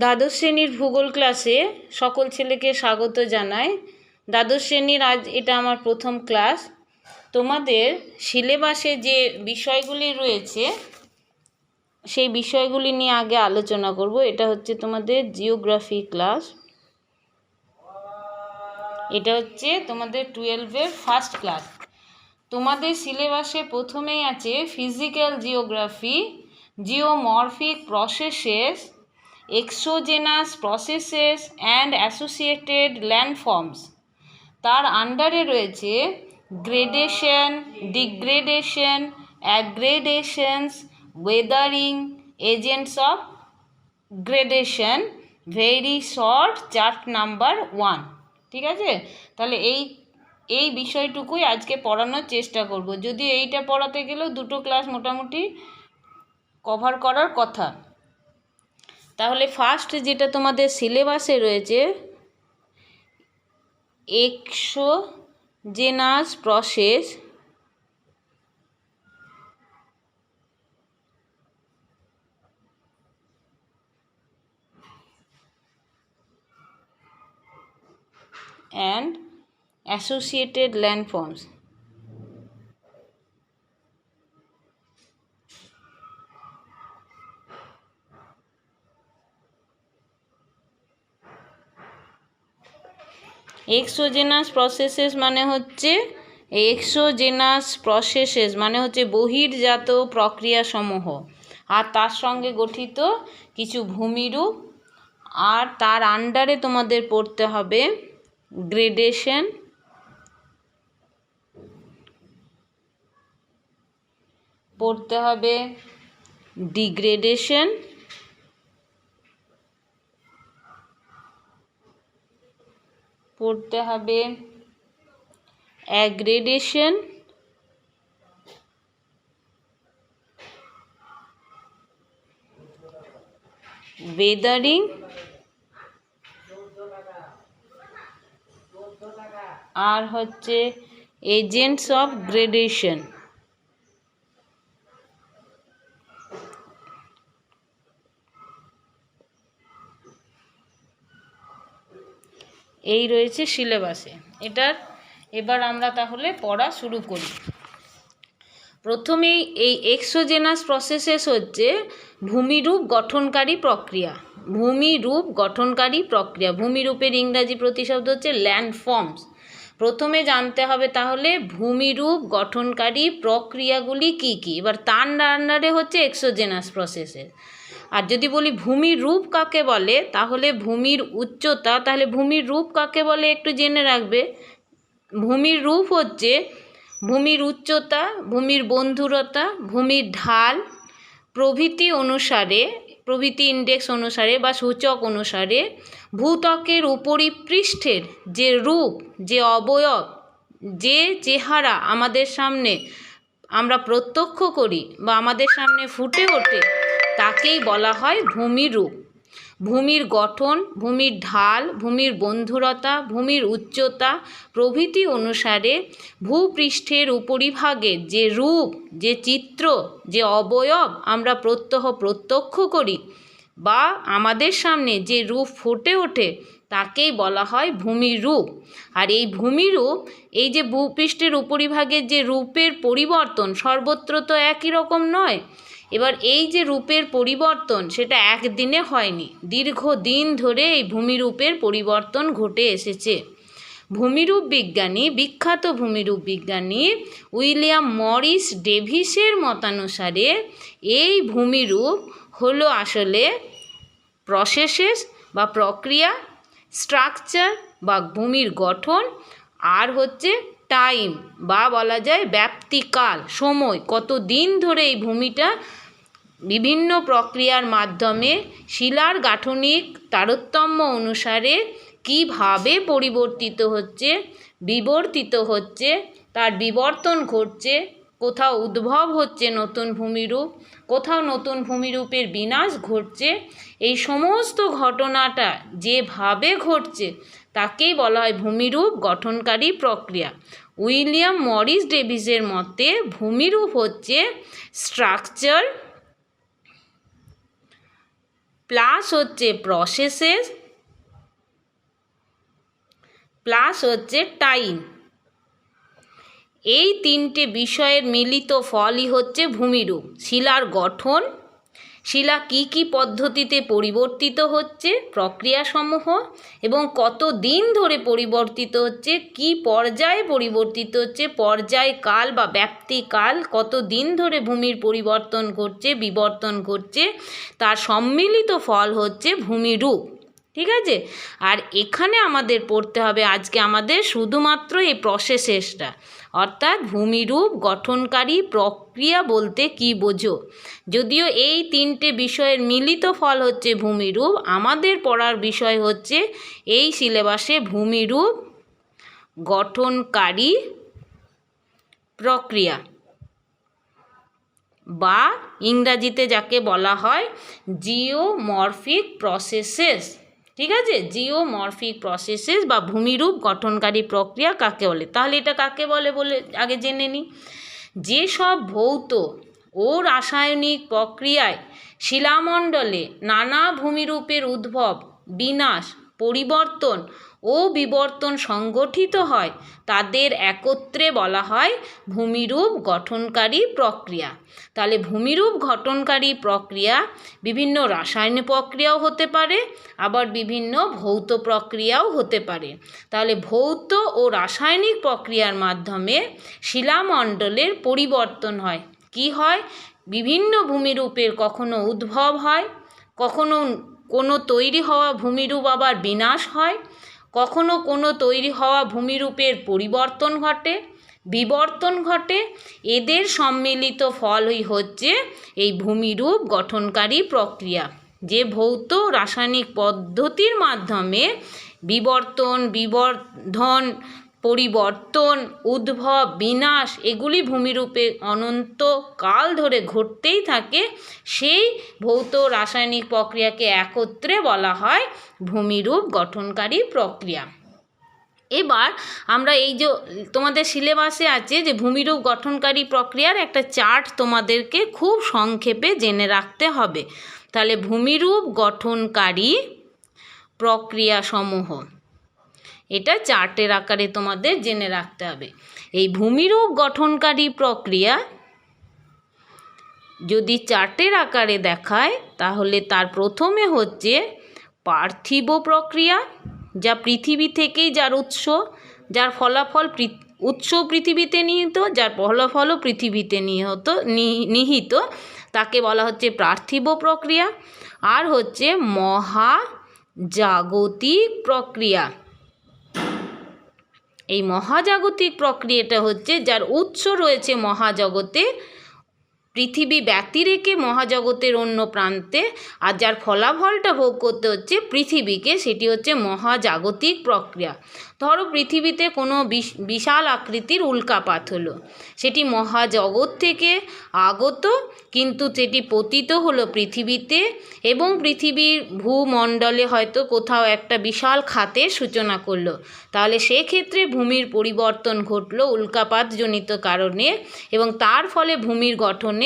দ্বাদশ শ্রেণীর ভূগোল ক্লাসে সকল ছেলেকে স্বাগত জানাই। দ্বাদশ শ্রেণীর আজ এটা আমার প্রথম ক্লাস। তোমাদের সিলেবাসে যে বিষয়গুলি রয়েছে সেই বিষয়গুলি নিয়ে আগে আলোচনা করব। এটা হচ্ছে তোমাদের জিওগ্রাফি ক্লাস, এটা হচ্ছে তোমাদের 12-এর ফার্স্ট ক্লাস। তোমাদের সিলেবাসে প্রথমেই আছে physical geography, geomorphic processes, exogenous processes and associated landforms. তার আন্ডারে রয়েছে gradation, degradation, aggradations, weathering, agents of gradation, very short chart number 1। ঠিক আছে, তাহলে এই বিষয়টুকুই আজকে পড়ানোর চেষ্টা করব। যদি এইটা পড়াতে গেলেও দুটো ক্লাস মোটামুটি কভার করার কথা। তাহলে ফার্স্ট যেটা তোমাদের সিলেবাসে রয়েছে exogenous process and associated landforms। Exogenous processes মানে হচ্ছে বহির্জাত প্রক্রিয়াসমূহ, আর তার সঙ্গে গঠিত কিছু ভূমিরূপ, আর তার আন্ডারে তোমাদের পড়তে হবে গ্রেডেশন, পড়তে হবে ডিগ্রেডেশন, পড়তে হবে অ্যাগ্রেডেশন, ওয়েদারিং, আর হচ্ছে এজেন্টস অফ গ্রেডেশন। এই রয়েছে সিলেবাসে। এবার আমরা তাহলে পড়া শুরু করি। প্রথমেই এই এক্সোজেনাস প্রসেসেস হচ্ছে ভূমিরূপ গঠনকারী প্রক্রিয়া। ভূমিরূপের ইংরাজি প্রতিশব্দ হচ্ছে ল্যান্ডফর্মস। প্রথমে জানতে হবে তাহলে ভূমিরূপ গঠনকারী প্রক্রিয়াগুলি কি কি। এবার তার আন্ডারে হচ্ছে এক্সোজেনাস প্রসেসেস। আর যদি বলি ভূমির রূপ কাকে বলে, তাহলে ভূমির উচ্চতা, তাহলে ভূমির রূপ কাকে বলে একটু জেনে রাখবে। ভূমির রূপ হচ্ছে ভূমির উচ্চতা, ভূমির বন্ধুরতা, ভূমির ঢাল প্রভৃতি ইন্ডেক্স অনুসারে বা সূচক অনুসারে ভূত্বকের উপরিপৃষ্ঠের যে রূপ, যে অবয়ব, যে চেহারা আমাদের সামনে আমরা প্রত্যক্ষ করি বা আমাদের সামনে ফুটে ওঠে, তাকেই বলা হয় ভূমিরূপ। ভূমির গঠন, ভূমির ঢাল, ভূমির বন্ধুরতা, ভূমির উচ্চতা প্রভৃতি অনুসারে ভূপৃষ্ঠের উপরিভাগের যে রূপ, যে চিত্র, যে অবয়ব আমরা প্রত্যক্ষ করি বা আমাদের সামনে যে রূপ ফুটে ওঠে, তাকেই বলা হয় ভূমিরূপ। আর এই ভূমিরূপ, এই যে ভূপৃষ্ঠের উপরিভাগের যে রূপের পরিবর্তন, সর্বত্র তো একই রকম নয়। এবার এই যে রূপের পরিবর্তন, সেটা একদিনে হয়নি, দীর্ঘদিন ধরে এই ভূমিরূপের পরিবর্তন ঘটে এসেছে। বিখ্যাত ভূমিরূপ বিজ্ঞানী উইলিয়াম মরিস ডেভিসের মতানুসারে এই ভূমিরূপ হলো আসলে প্রসেসেস বা প্রক্রিয়া, স্ট্রাকচার বা ভূমির গঠন, আর হচ্ছে টাইম বা বলা যায় ব্যাপ্তিকাল, সময়, কতদিন ধরে এই ভূমিটা বিভিন্ন প্রক্রিয়ার মাধ্যমে শিলার গাঠনিক তারতম্য অনুসারে কিভাবে বিবর্তিত হচ্ছে, তার বিবর্তন ঘটছে, কোথাও উদ্ভব হচ্ছে নতুন ভূমিরূপ, কোথাও নতুন ভূমিরূপের বিনাশ ঘটছে। এই সমস্ত ঘটনাটা যেভাবে ঘটছে তাকেই বলা হয় ভূমিরূপ গঠনকারী প্রক্রিয়া। উইলিয়াম মরিস ডেভিসের মতে ভূমিরূপ হচ্ছে স্ট্রাকচার প্লাস হচ্ছে প্রসেসেস, প্লাস হচ্ছে টাইম। এই তিনটে বিষয়ের মিলিত ফলই হচ্ছে ভূমিরূপ। শিলার গঠন, শিলা কি পদ্ধতিতে পরিবর্তিত হচ্ছে, প্রক্রিয়াসমূহ, এবং কত দিন ধরে পরিবর্তিত হচ্ছে, কি পর্যায়ে পরিবর্তিত হচ্ছে, পর্যায়কাল বা ব্যাপ্তিকাল, কত দিন ধরে ভূমির পরিবর্তন ঘটছে, বিবর্তন ঘটছে, তার সম্মিলিত ফল হচ্ছে ভূমিরূপ। ঠিক আছে? আর এখানে আমাদের পড়তে হবে আজকে আমাদের শুধুমাত্র এই প্রসেসেসটা, অর্থাৎ ভূমিরূপ গঠনকারী প্রক্রিয়া বলতে কি বোঝো। যদিও এই তিনটে বিষয়ের মিলিত ফল হচ্ছে ভূমিরূপ, আমাদের পড়ার বিষয় হচ্ছে এই সিলেবাসে ভূমিরূপ গঠনকারী প্রক্রিয়া, বা ইংরাজিতে যাকে বলা হয় জিওমরফিক প্রসেসেস। ঠিক আছে? জিওমরফিক প্রসেসেস বা ভূমিরূপ গঠনকারী প্রক্রিয়া কাকে বলে? তাহলে এটা কাকে বলে বলে আগে জেনে নিই। যেসব ভৌত ও রাসায়নিক প্রক্রিয়ায় শিলামণ্ডলে নানা ভূমিরূপের উদ্ভব, বিনাশ, পরিবর্তন ও বিবর্তন সংগঠিত হয় তাদের একত্রে বলা হয় ভূমিরূপ গঠনকারী প্রক্রিয়া। তাহলে ভূমিরূপ গঠনকারী প্রক্রিয়া বিভিন্ন রাসায়নিক প্রক্রিয়াও হতে পারে, আবার বিভিন্ন ভৌত প্রক্রিয়াও হতে পারে। তাহলে ভৌত ও রাসায়নিক প্রক্রিয়ার মাধ্যমে শিলামণ্ডলের পরিবর্তন হয়। কি হয়? বিভিন্ন ভূমিরূপের কখনো উদ্ভব হয়, কখনো কোনো তৈরি হওয়া ভূমিরূপ আবার বিনাশ হয়, কখনো কোনো তৈরি হওয়া ভূমিরূপের পরিবর্তন ঘটে, বিবর্তন ঘটে। এদের সম্মিলিত ফলই হচ্ছে এই ভূমিরূপ গঠনকারী প্রক্রিয়া। যে ভৌত রাসায়নিক পদ্ধতির মাধ্যমে বিবর্তন, বিবর্ধন, পরিবর্তন, উদ্ভব, বিনাশ এগুলি ভূমিরূপে অনন্তকাল ধরে ঘটতেই থাকে, সেই ভৌত রাসায়নিক প্রক্রিয়াকে একত্রে বলা হয় ভূমিরূপ গঠনকারী প্রক্রিয়া। এবার আমরা এই যে তোমাদের সিলেবাসে আছে যে ভূমিরূপ গঠনকারী প্রক্রিয়ার একটা চার্ট তোমাদেরকে খুব সংক্ষেপে জেনে রাখতে হবে। তাহলে ভূমিরূপ গঠনকারী প্রক্রিয়াসমূহ, এটা চার্টের আকারে তোমাদের জেনে রাখতে হবে। এই ভূমিরূপ গঠনকারী প্রক্রিয়া যদি চার্টের আকারে দেখায় তাহলে তার প্রথমে হচ্ছে পার্থিব প্রক্রিয়া, যা পৃথিবী থেকেই যার উৎস, যার ফলাফল উৎস পৃথিবীতে নিহিত, যার ফলাফলও পৃথিবীতে নিহিত, তাকে বলা হচ্ছে পার্থিব প্রক্রিয়া। আর হচ্ছে মহাজাগতিক প্রক্রিয়া। এই মহাজাগতিক প্রক্রিয়াটা হচ্ছে যার উৎস রয়েছে মহাজগতে, পৃথিবী ব্যতি রেখে মহাজগতের অন্য প্রান্তে, আর যার ফলাফলটা ভোগ করতে হচ্ছে পৃথিবীকে, সেটি হচ্ছে মহাজাগতিক প্রক্রিয়া। ধরো পৃথিবীতে কোনো বিশাল আকৃতির উল্কাপাত হলো, সেটি মহাজগৎ থেকে আগত, কিন্তু সেটি পতিত হলো পৃথিবীতে, এবং পৃথিবীর ভূমণ্ডলে হয়তো কোথাও একটা বিশাল খাতের সূচনা করলো। তাহলে সেক্ষেত্রে ভূমির পরিবর্তন ঘটলো উল্কাপাতজনিত কারণে, এবং তার ফলে ভূমির গঠনের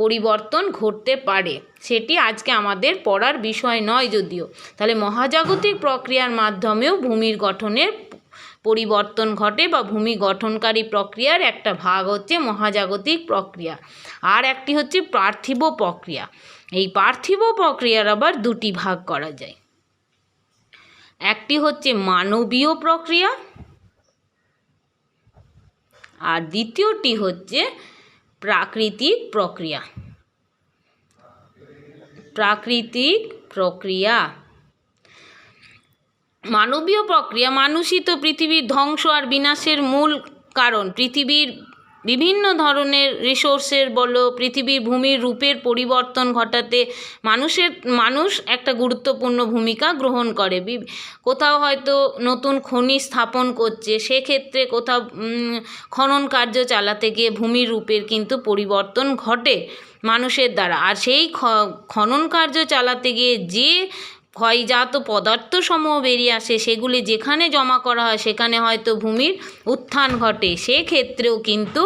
পরিবর্তন ঘটতে পারে। সেটি আজকে আমাদের পড়ার বিষয় নয় যদিও। তাহলে মহাজাগতিক প্রক্রিয়ার মাধ্যমেও ভূমির গঠনের পরিবর্তন ঘটে, বা ভূমি গঠনকারী প্রক্রিয়ার একটা ভাগ হচ্ছে মহাজাগতিক প্রক্রিয়া। আর একটি হচ্ছে পার্থিব প্রক্রিয়া। এই পার্থিব প্রক্রিয়ার আবার দুটি ভাগ করা যায়। একটি হচ্ছে মানবীয় প্রক্রিয়া, আর দ্বিতীয়টি হচ্ছে প্রাকৃতিক প্রক্রিয়া। প্রাকৃতিক প্রক্রিয়া, মানবীয় প্রক্রিয়া, মানুষই তো পৃথিবীর ধ্বংস আর বিনাশের মূল কারণ। পৃথিবীর বিভিন্ন ধরনের রিসোর্সের বলো, পৃথিবীর ভূমির রূপের পরিবর্তন ঘটাতে মানুষ একটা গুরুত্বপূর্ণ ভূমিকা গ্রহণ করে। কোথাও হয়তো নতুন খনি স্থাপন করছে, সেক্ষেত্রে কোথাও খনন কার্য চালাতে গিয়ে ভূমির রূপের কিন্তু পরিবর্তন ঘটে মানুষের দ্বারা। আর সেই খনন কার্য চালাতে গিয়ে যে ক্ষয়জাত পদার্থসমূহ বেরিয়ে আসে, সেগুলি যেখানে জমা করা হয় সেখানে হয়তো ভূমির উত্থান ঘটে। সেক্ষেত্রেও কিন্তু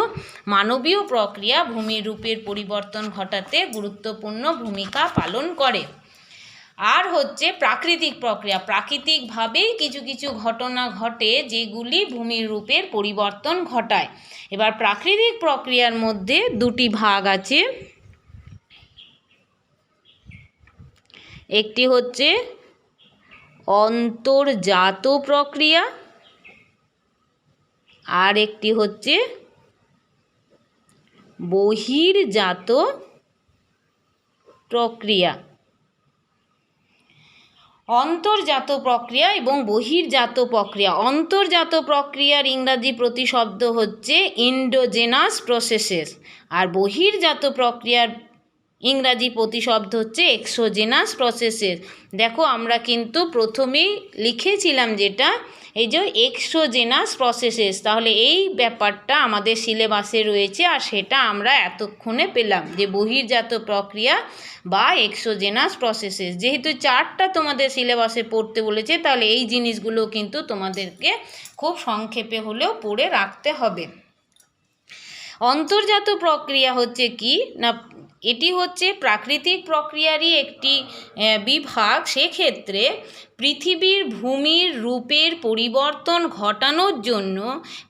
মানবীয় প্রক্রিয়া ভূমির রূপের পরিবর্তন ঘটাতে গুরুত্বপূর্ণ ভূমিকা পালন করে। আর হচ্ছে প্রাকৃতিক প্রক্রিয়া, প্রাকৃতিকভাবেই কিছু কিছু ঘটনা ঘটে যেগুলি ভূমির রূপের পরিবর্তন ঘটায়। এবার প্রাকৃতিক প্রক্রিয়ার মধ্যে দুটি ভাগ আছে, একটি হচ্ছে অন্তর্জাত প্রক্রিয়া আর একটি হচ্ছে বহির্জাত প্রক্রিয়া। অন্তর্জাত প্রক্রিয়া এবং বহির্জাত প্রক্রিয়া। অন্তর্জাত প্রক্রিয়ার ইংরাজি প্রতিশব্দ হচ্ছে ইন্ডোজেনাস প্রসেসেস, আর বহির্জাত প্রক্রিয়ার ইংরাজি প্রতিশব্দ হচ্ছে এক্সোজেনাস প্রসেসেস। দেখো আমরা কিন্তু প্রথমেই লিখেছিলাম যেটা এই যে এক্সোজেনাস প্রসেসেস, তাহলে এই ব্যাপারটা আমাদের সিলেবাসে রয়েছে, আর সেটা আমরা এতক্ষণে পেলাম যে বহির্জাত প্রক্রিয়া বা এক্সোজেনাস প্রসেসেস। যেহেতু চারটা তোমাদের সিলেবাসে পড়তে বলেছে, তাহলে এই জিনিসগুলো কিন্তু তোমাদেরকে খুব সংক্ষেপে হলেও পড়ে রাখতে হবে। অন্তর্জাত প্রক্রিয়া হচ্ছে কি না, এটি হচ্ছে প্রাকৃতিক প্রক্রিয়ারই একটি বিভাগ। সেক্ষেত্রে পৃথিবীর ভূমির রূপের পরিবর্তন ঘটানোর জন্য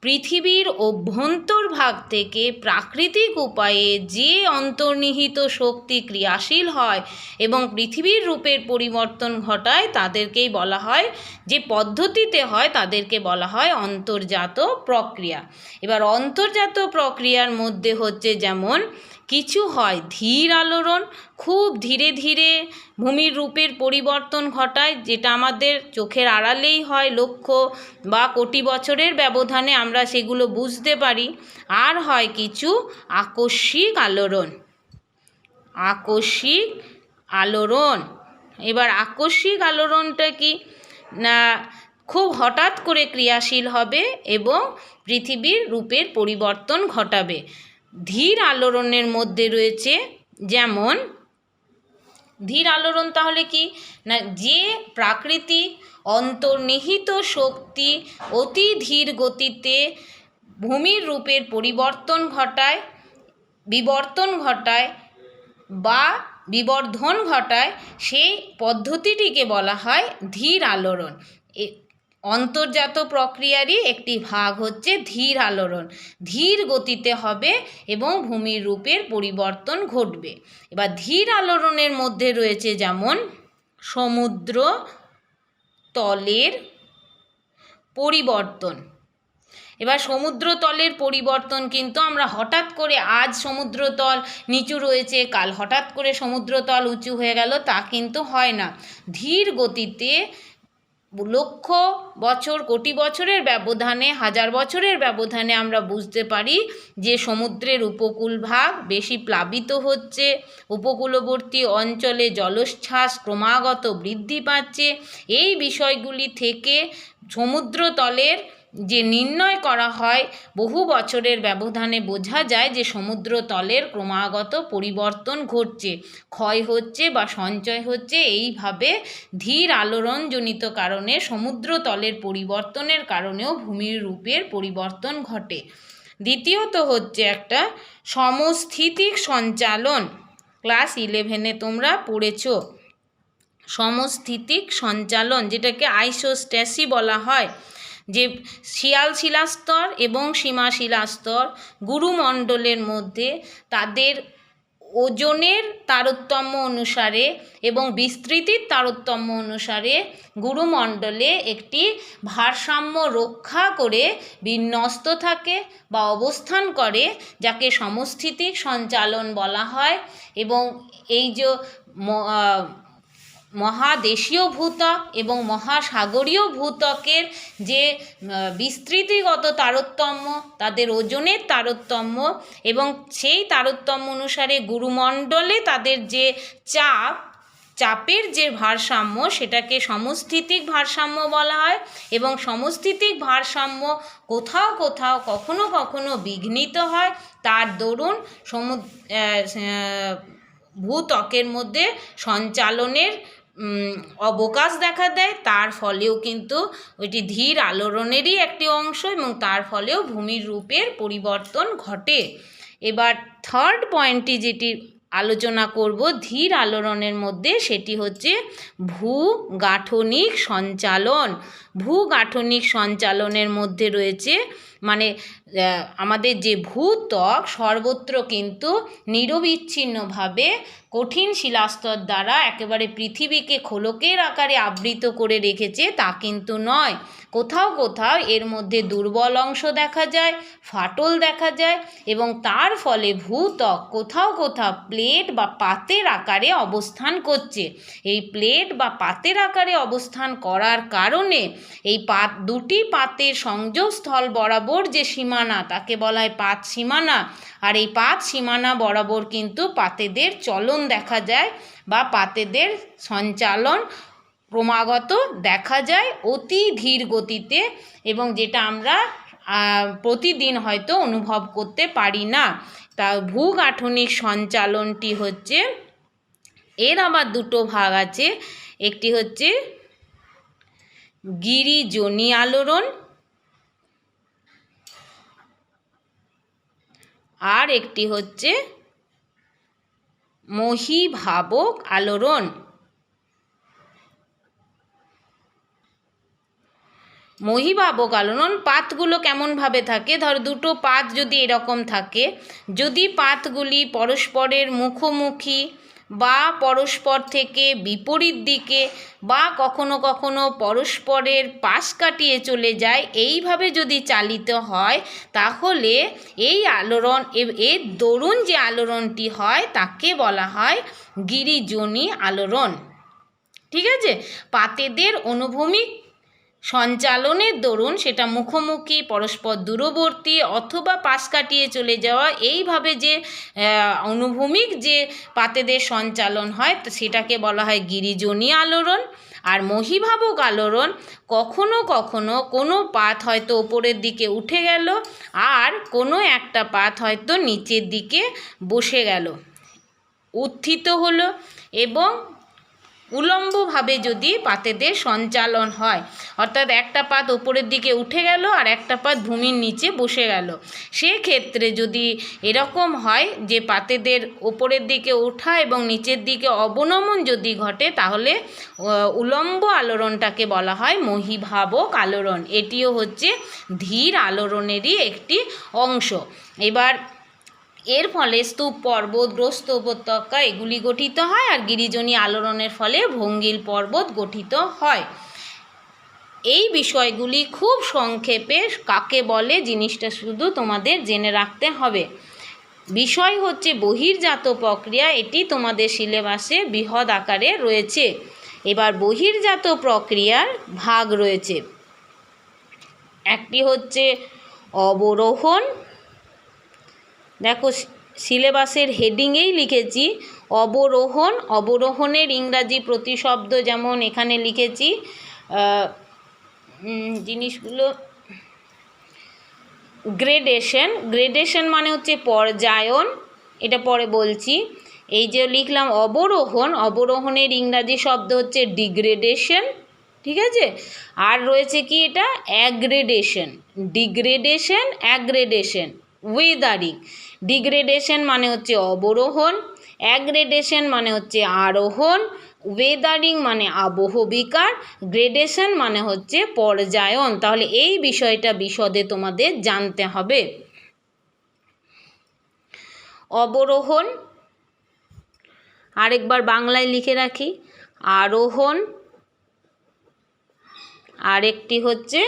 পৃথিবীর অভ্যন্তরভাগ থেকে প্রাকৃতিক উপায়ে যে অন্তর্নিহিত শক্তি ক্রিয়াশীল হয় এবং পৃথিবীর রূপের পরিবর্তন ঘটায় তাদেরকেই বলা হয়, যে পদ্ধতিতে হয় তাদেরকে বলা হয় অন্তর্জাত প্রক্রিয়া। এবার অন্তর্জাত প্রক্রিয়ার মধ্যে হচ্ছে যেমন কিছু হয় ধীর আলোড়ন, খুব ধীরে ধীরে ভূমির রূপের পরিবর্তন ঘটায়, যেটা আমাদের চোখের আড়ালেই হয়, লক্ষ বা কোটি বছরের ব্যবধানে আমরা সেগুলো বুঝতে পারি। আর হয় কিছু আকস্মিক আলোড়ন। আকস্মিক আলোড়ন, এবার আকস্মিক আলোড়নটা কি না, খুব হঠাৎ করে ক্রিয়াশীল হবে এবং পৃথিবীর রূপের পরিবর্তন ঘটাবে। ধীর আলোড়নের মধ্যে রয়েছে যেমন, ধীর আলোড়ন তাহলে কি না, যে প্রাকৃতিক অন্তর্নিহিত শক্তি অতি ধীর গতিতে ভূমির রূপের পরিবর্তন ঘটায়, বিবর্তন ঘটায় বা বিবর্ধন ঘটায়, সেই পদ্ধতিটিকে বলা হয় ধীর আলোড়ন। অন্তর্জাত প্রক্রিয়ারই একটি ভাগ হচ্ছে ধীর আলোড়ন। ধীর গতিতে হবে এবং ভূমির রূপের পরিবর্তন ঘটবে। এবার ধীর আলোড়নের মধ্যে রয়েছে যেমন সমুদ্র তলের পরিবর্তন। এবার সমুদ্রতলের পরিবর্তন কিন্তু আমরা হঠাৎ করে আজ সমুদ্রতল নিচু রয়েছে, কাল হঠাৎ করে সমুদ্রতল উঁচু হয়ে গেল, তা কিন্তু হয় না। ধীর গতিতে লক্ষ বছর, কোটি বছরের ব্যবধানে, হাজার বছরের ব্যবধানে আমরা বুঝতে পারি যে সমুদ্রের উপকূল ভাগ বেশি প্লাবিত হচ্ছে, উপকূলবর্তী অঞ্চলে জলোচ্ছ্বাস ক্রমাগত বৃদ্ধি পাচ্ছে। এই বিষয়গুলি থেকে সমুদ্রতলের যে নির্ণয় করা হয় বহু বছরের ব্যবধানে বোঝা যায় যে সমুদ্রতলের ক্রমাগত পরিবর্তন ঘটছে, ক্ষয় হচ্ছে বা সঞ্চয় হচ্ছে। এইভাবে ধীর আলোড়নজনিত কারণে সমুদ্রতলের পরিবর্তনের কারণেও ভূমির রূপের পরিবর্তন ঘটে। দ্বিতীয়ত হচ্ছে একটা সমস্থিতিক সঞ্চালন। ক্লাস 11-এ তোমরা পড়েছ সমস্থিতিক সঞ্চালন, যেটাকে আইসোস্ট্যাসি বলা হয়, যে শিয়াল শিলাস্তর এবং সীমা শিলাস্তর গুরুমণ্ডলের মধ্যে তাদের ওজনের তারতম্য অনুসারে এবং বিস্তৃতির তারতম্য অনুসারে গুরুমণ্ডলে একটি ভারসাম্য রক্ষা করে বিন্যস্ত থাকে বা অবস্থান করে, যাকে সমস্থিতিক সঞ্চালন বলা হয়। এবং এই যে মহাদেশীয় ভূত্বক এবং মহাসাগরীয় ভূত্বকের যে বিস্তৃতিগত তারতম্য, তাদের ওজনের তারতম্য এবং সেই তারতম্য অনুসারে গুরুমণ্ডলে তাদের যে চাপের যে ভারসাম্য, সেটাকে সমস্থিতিক ভারসাম্য বলা হয়। এবং সমস্থিতিক ভারসাম্য কোথাও কোথাও কখনো কখনো বিঘ্নিত হয়, তার দরুন ভূত্বকের মধ্যে সঞ্চালনের অবকাশ দেখা দেয়। তার ফলেও কিন্তু ওইটি ধীর আলোড়নেরই একটি অংশ এবং তার ফলেও ভূমির রূপের পরিবর্তন ঘটে। এবার থার্ড পয়েন্টটি যেটি আলোচনা করব ধীর আলোড়নের মধ্যে, সেটি হচ্ছে ভূগাঠনিক সঞ্চালন। ভূগাঠনিক সঞ্চালনের মধ্যে রয়েছে মানে আমাদের যে ভূত্বক সর্বত্র কিন্তু নিরবিচ্ছিন্নভাবে কঠিন শিলাস্তর দ্বারা একেবারে পৃথিবীকে খোলকের আকারে আবৃত করে রেখেছে তা কিন্তু নয়। কোথাও কোথাও এর মধ্যে দুর্বল অংশ দেখা যায়, ফাটল দেখা যায়, এবং তার ফলে ভূত্বক কোথাও কোথাও প্লেট বা পাতের আকারে অবস্থান করছে। এই প্লেট বা পাতের আকারে অবস্থান করার কারণে এই দুটি পাতের সংযোগস্থল বরাবর যে সীমানা তাকে বলা হয় পাত সীমানা। আর এই পাত সীমানা বরাবর কিন্তু পাতেদের চলন দেখা যায় বা পাতেদের সঞ্চালন ক্রমাগত দেখা যায় অতি ধীর গতিতে, এবং যেটা আমরা প্রতিদিন হয়তো অনুভব করতে পারি না। তা ভূগাঠনিক সঞ্চালনটি হচ্ছে, এর আবার দুটো ভাগ আছে। একটি হচ্ছে গিরিজনী আলোড়ন, আর একটি হচ্ছে মহীভাবক আলোড়ন। মহীভাবক আলোড়ন পাতগুলো কেমনভাবে থাকে, ধর দুটো পাত যদি এরকম থাকে, যদি পাতগুলি পরস্পরের মুখোমুখি বা পরস্পর থেকে বিপরীত দিকে বা কখনো কখনো পরস্পরের পাশ কাটিয়ে চলে যায়, এইভাবে যদি চালিত হয় তাহলে এই আলোড়ন এর দরুন যে আলোড়নটি হয় তাকে বলা হয় গিরিজনী আলোড়ন। ঠিক আছে, পাতেদের অনুভূমিক সঞ্চালনের দরুন সেটা মুখোমুখি, পরস্পর দূরবর্তী অথবা পাশ কাটিয়ে চলে যাওয়া, এইভাবে যে অনুভূমিক যে পাতেদের সঞ্চালন হয় সেটাকে বলা হয় গিরিজনী আলোড়ন। আর মহীভাবক আলোড়ন কখনো কখনো কোনো পাত হয়তো ওপরের দিকে উঠে গেল আর কোনো একটা পাত হয়তো নিচের দিকে বসে গেল, উত্থিত হলো, এবং উলম্বভাবে যদি পাতেদের সঞ্চালন হয়, অর্থাৎ একটা পাত ওপরের দিকে উঠে গেল আর একটা পাত ভূমির নিচে বসে গেল, সেক্ষেত্রে যদি এরকম হয় যে পাতেদের ওপরের দিকে ওঠা এবং নিচের দিকে অবনমন যদি ঘটে, তাহলে উলম্ব আলোড়নটাকে বলা হয় মহীভাবক আলোড়ন। এটিও হচ্ছে ধীর আলোড়নেরই একটি অংশ। এবার এর ফলে স্তূপ পর্বত, গ্রস্ত উপত্যকা এগুলি গঠিত হয়, আর গিরিজনী আলোড়নের ফলে ভঙ্গিল পর্বত গঠিত হয়। এই বিষয়গুলি খুব সংক্ষেপে কাকে বলে জিনিসটা শুধু তোমাদের জেনে রাখতে হবে। বিষয় হচ্ছে বহির্জাত প্রক্রিয়া, এটি তোমাদের সিলেবাসে বৃহৎ আকারে রয়েছে। এবার বহির্জাত প্রক্রিয়ার ভাগ রয়েছে, একটি হচ্ছে অবরোহণ। দেখো সিলেবাসের হেডিংয়েই লিখেছি অবরোহণ। অবরোহণের ইংরাজি প্রতিশব্দ যেমন এখানে লিখেছি, জিনিসগুলো গ্রেডেশন। গ্রেডেশন মানে হচ্ছে পর্যায়ন, এটা পরে বলছি। এই যে লিখলাম অবরোহণ, অবরোহণের ইংরাজি শব্দ হচ্ছে ডিগ্রেডেশন। ঠিক আছে, আর রয়েছে কি এটা aggradation. Degradation, aggradation, weathering. Degradation মানে হচ্ছে অবরোহণ, অ্যাগ্রেডেশন মানে হচ্ছে আরোহণ, ওয়েদারিং মানে আবহবিকার, গ্রেডেশন মানে হচ্ছে পর্যায়ন। তাহলে এই বিষয়টা বিশদে তোমাদের জানতে হবে। অবরোহণ আরেকবার বাংলায় লিখে রাখি, আরোহণ, আরেকটি হচ্ছে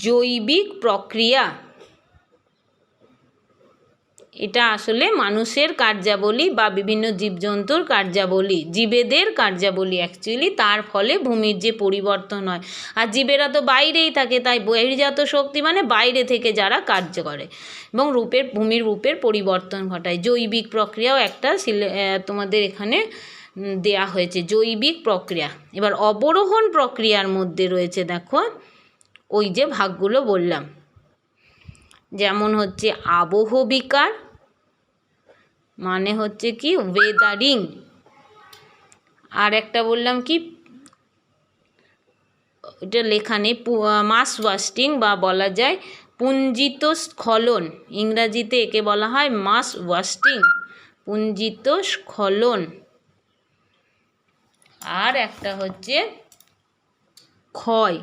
জৈবিক প্রক্রিয়া। এটা আসলে মানুষের কার্যাবলী বা বিভিন্ন জীবজন্তুর কার্যাবলী, জীবেদের কার্যাবলী অ্যাকচুয়ালি, তার ফলে ভূমির যে পরিবর্তন হয়। আর জীবেরা তো বাইরেই থাকে, তাই বহির্জাত শক্তি মানে বাইরে থেকে যারা কার্য করে এবং ভূমির রূপের পরিবর্তন ঘটায়। জৈবিক প্রক্রিয়াও একটা তোমাদের এখানে দেয়া হয়েছে, জৈবিক প্রক্রিয়া। এবার অবরোহণ প্রক্রিয়ার মধ্যে রয়েছে, দেখো ওই যে ভাগগুলো বললাম, যেমন হচ্ছে আবহবিকার মানে হচ্ছে কি ওয়েদারিং, আর একটা বললাম কি এটা লেখা নেই, মাস ওয়াস্টিং বা বলা যায় পুঞ্জিত স্খলন, ইংরাজিতে একে বলা হয় মাস ওয়াস্টিং, পুঞ্জিত স্খলন। আর একটা হচ্ছে ক্ষয়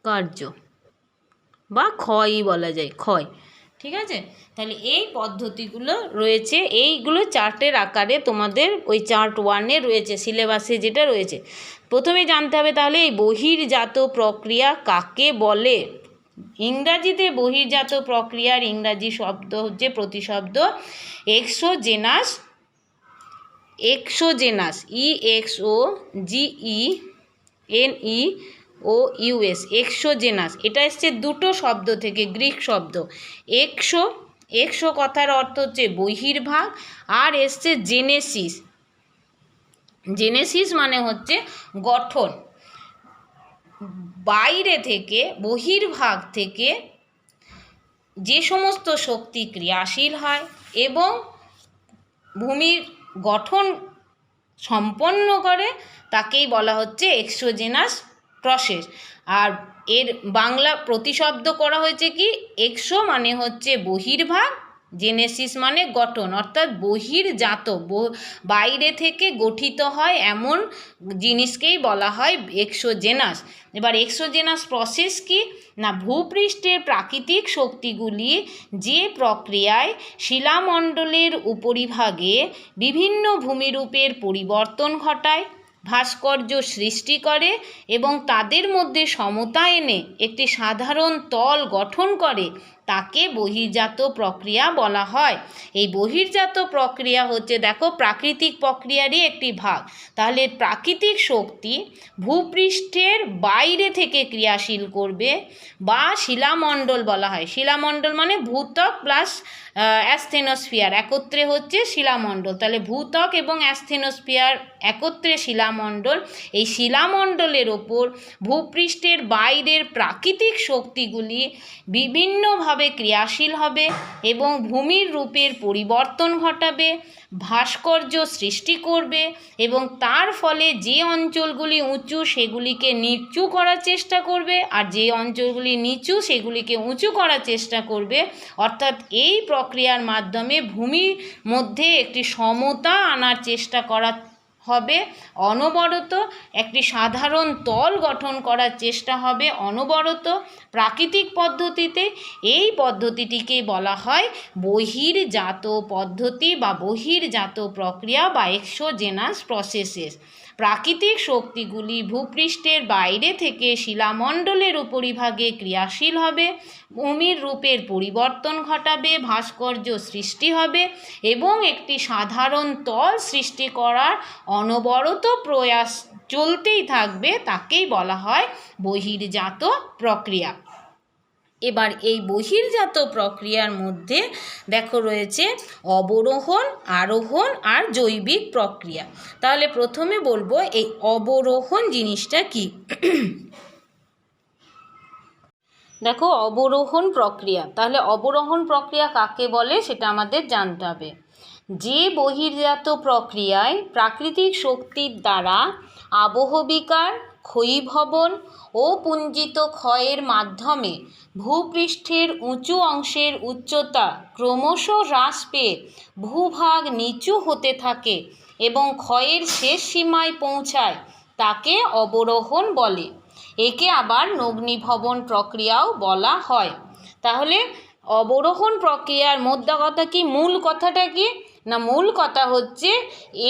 কার্য বা ক্ষয়ই বলা যায়, ক্ষয়। ঠিক আছে, তাহলে এই পদ্ধতিগুলো রয়েছে, এইগুলো চার্টের আকারে তোমাদের ওই চার্ট 1-এ রয়েছে, সিলেবাসে যেটা রয়েছে। প্রথমে জানতে হবে তাহলে এই বহির্জাত প্রক্রিয়া কাকে বলে। ইংরাজিতে বহির্জাত প্রক্রিয়ার ইংরাজি শব্দ হচ্ছে প্রতিশব্দ এক্সোজেনাস, এক্সোজেনাস, EXOGENEOUS, এক্সোজেনাস। এটা এসছে দুটো শব্দ থেকে, গ্রিক শব্দ। এক্সো কথার অর্থ হচ্ছে বহির্ভাগ, আর এসছে জেনেসিস, জেনেসিস মানে হচ্ছে গঠন। বাইরে থেকে, বহির্ভাগ থেকে যে সমস্ত শক্তি ক্রিয়াশীল হয় এবং ভূমির গঠন সম্পন্ন করে তাকেই বলা হচ্ছে এক্সোজেনাস প্রসেস। আর এর বাংলা প্রতিশব্দ করা হয়েছে কি, এক্সো মানে হচ্ছে বহির্ভাগ, জেনেসিস মানে গঠন, অর্থাৎ বহির্জাত, বাইরে থেকে গঠিত হয় এমন জিনিসকেই বলা হয় এক্সোজেনাস। এবার এক্সোজেনাস প্রসেস কি না, ভূপৃষ্ঠের প্রাকৃতিক শক্তিগুলি যে প্রক্রিয়ায় শিলামণ্ডলের উপরিভাগে বিভিন্ন ভূমিরূপের পরিবর্তন ঘটায়, ভাস্কর্য সৃষ্টি করে এবং তাদের মধ্যে সমতা এনে একটি সাধারণ তল গঠন করে, তাকে বহির্জাত প্রক্রিয়া বলা হয়। এই বহির্জাত প্রক্রিয়া হচ্ছে, দেখো, প্রাকৃতিক প্রক্রিয়ারই একটি ভাগ। তাহলে প্রাকৃতিক শক্তি ভূপৃষ্ঠের বাইরে থেকে ক্রিয়াশীল করবে, বা শিলামণ্ডল বলা হয়। শিলামণ্ডল মানে ভূত্বক প্লাস অ্যাস্থেনোস্ফিয়ার একত্রে হচ্ছে শিলামণ্ডল। তাহলে ভূত্বক এবং অ্যাস্থেনোস্ফিয়ার একত্রে শিলামণ্ডল। এই শিলামণ্ডলের ওপর ভূপৃষ্ঠের বাইরের প্রাকৃতিক শক্তিগুলি বিভিন্নভাবে ক্রিয়াশীল হবে এবং ভূমির রূপের পরিবর্তন ঘটাবে, ভাস্কর্য সৃষ্টি করবে এবং তার ফলে যে অঞ্চলগুলি উঁচু সেগুলিকে নিচু করার চেষ্টা করবে, আর যে অঞ্চলগুলি নিচু সেগুলিকে উঁচু করার চেষ্টা করবে। অর্থাৎ এই প্রক্রিয়ার মাধ্যমে ভূমির মধ্যে একটি সমতা আনার চেষ্টা করা হবে, অনবরত একটি সাধারণ তল গঠন করার চেষ্টা হবে অনবরত প্রাকৃতিক পদ্ধতিতে। এই পদ্ধতিটিকে বলা হয় বহির্জাত পদ্ধতি বা বহির্জাত প্রক্রিয়া বা এক্সোজেনাস প্রসেসেস। প্রাকৃতিক শক্তিগুলি ভূপৃষ্ঠের বাইরে থেকে শিলামণ্ডলের উপরিভাগে ক্রিয়াশীল হবে, ভূমির রূপের পরিবর্তন ঘটাবে, ভাস্কর্য সৃষ্টি হবে এবং একটি সাধারণ তল সৃষ্টি করার অনবরত প্রয়াস চলতেই থাকবে, তাকেই বলা হয় বহির্জাত প্রক্রিয়া। এবার এই বহির্জাত প্রক্রিয়ার মধ্যে দেখো রয়েছে অবরোহণ, আরোহণ আর জৈবিক প্রক্রিয়া। তাহলে প্রথমে বলবো এই অবরোহণ জিনিসটা কি। দেখো অবরোহণ প্রক্রিয়া, তাহলে অবরোহণ প্রক্রিয়া কাকে বলে সেটা আমাদের জানতে হবে। যে বহির্জাত প্রক্রিয়ায় প্রাকৃতিক শক্তির দ্বারা আবহবিকার, ক্ষয়ীভবন ও পুঞ্জিত ক্ষয়ের মাধ্যমে ভূপৃষ্ঠের উঁচু অংশের উচ্চতা ক্রমশ হ্রাস পেয়ে ভূভাগ নিচু হতে থাকে এবং ক্ষয়ের শেষ সীমায় পৌঁছায়, তাকে অবরোহণ বলে। একে আবার নগ্নীভবন প্রক্রিয়াও বলা হয়। তাহলে অবরোহণ প্রক্রিয়ার মোদ্দা কথা কি, মূল কথাটা কি না, মূল কথা হচ্ছে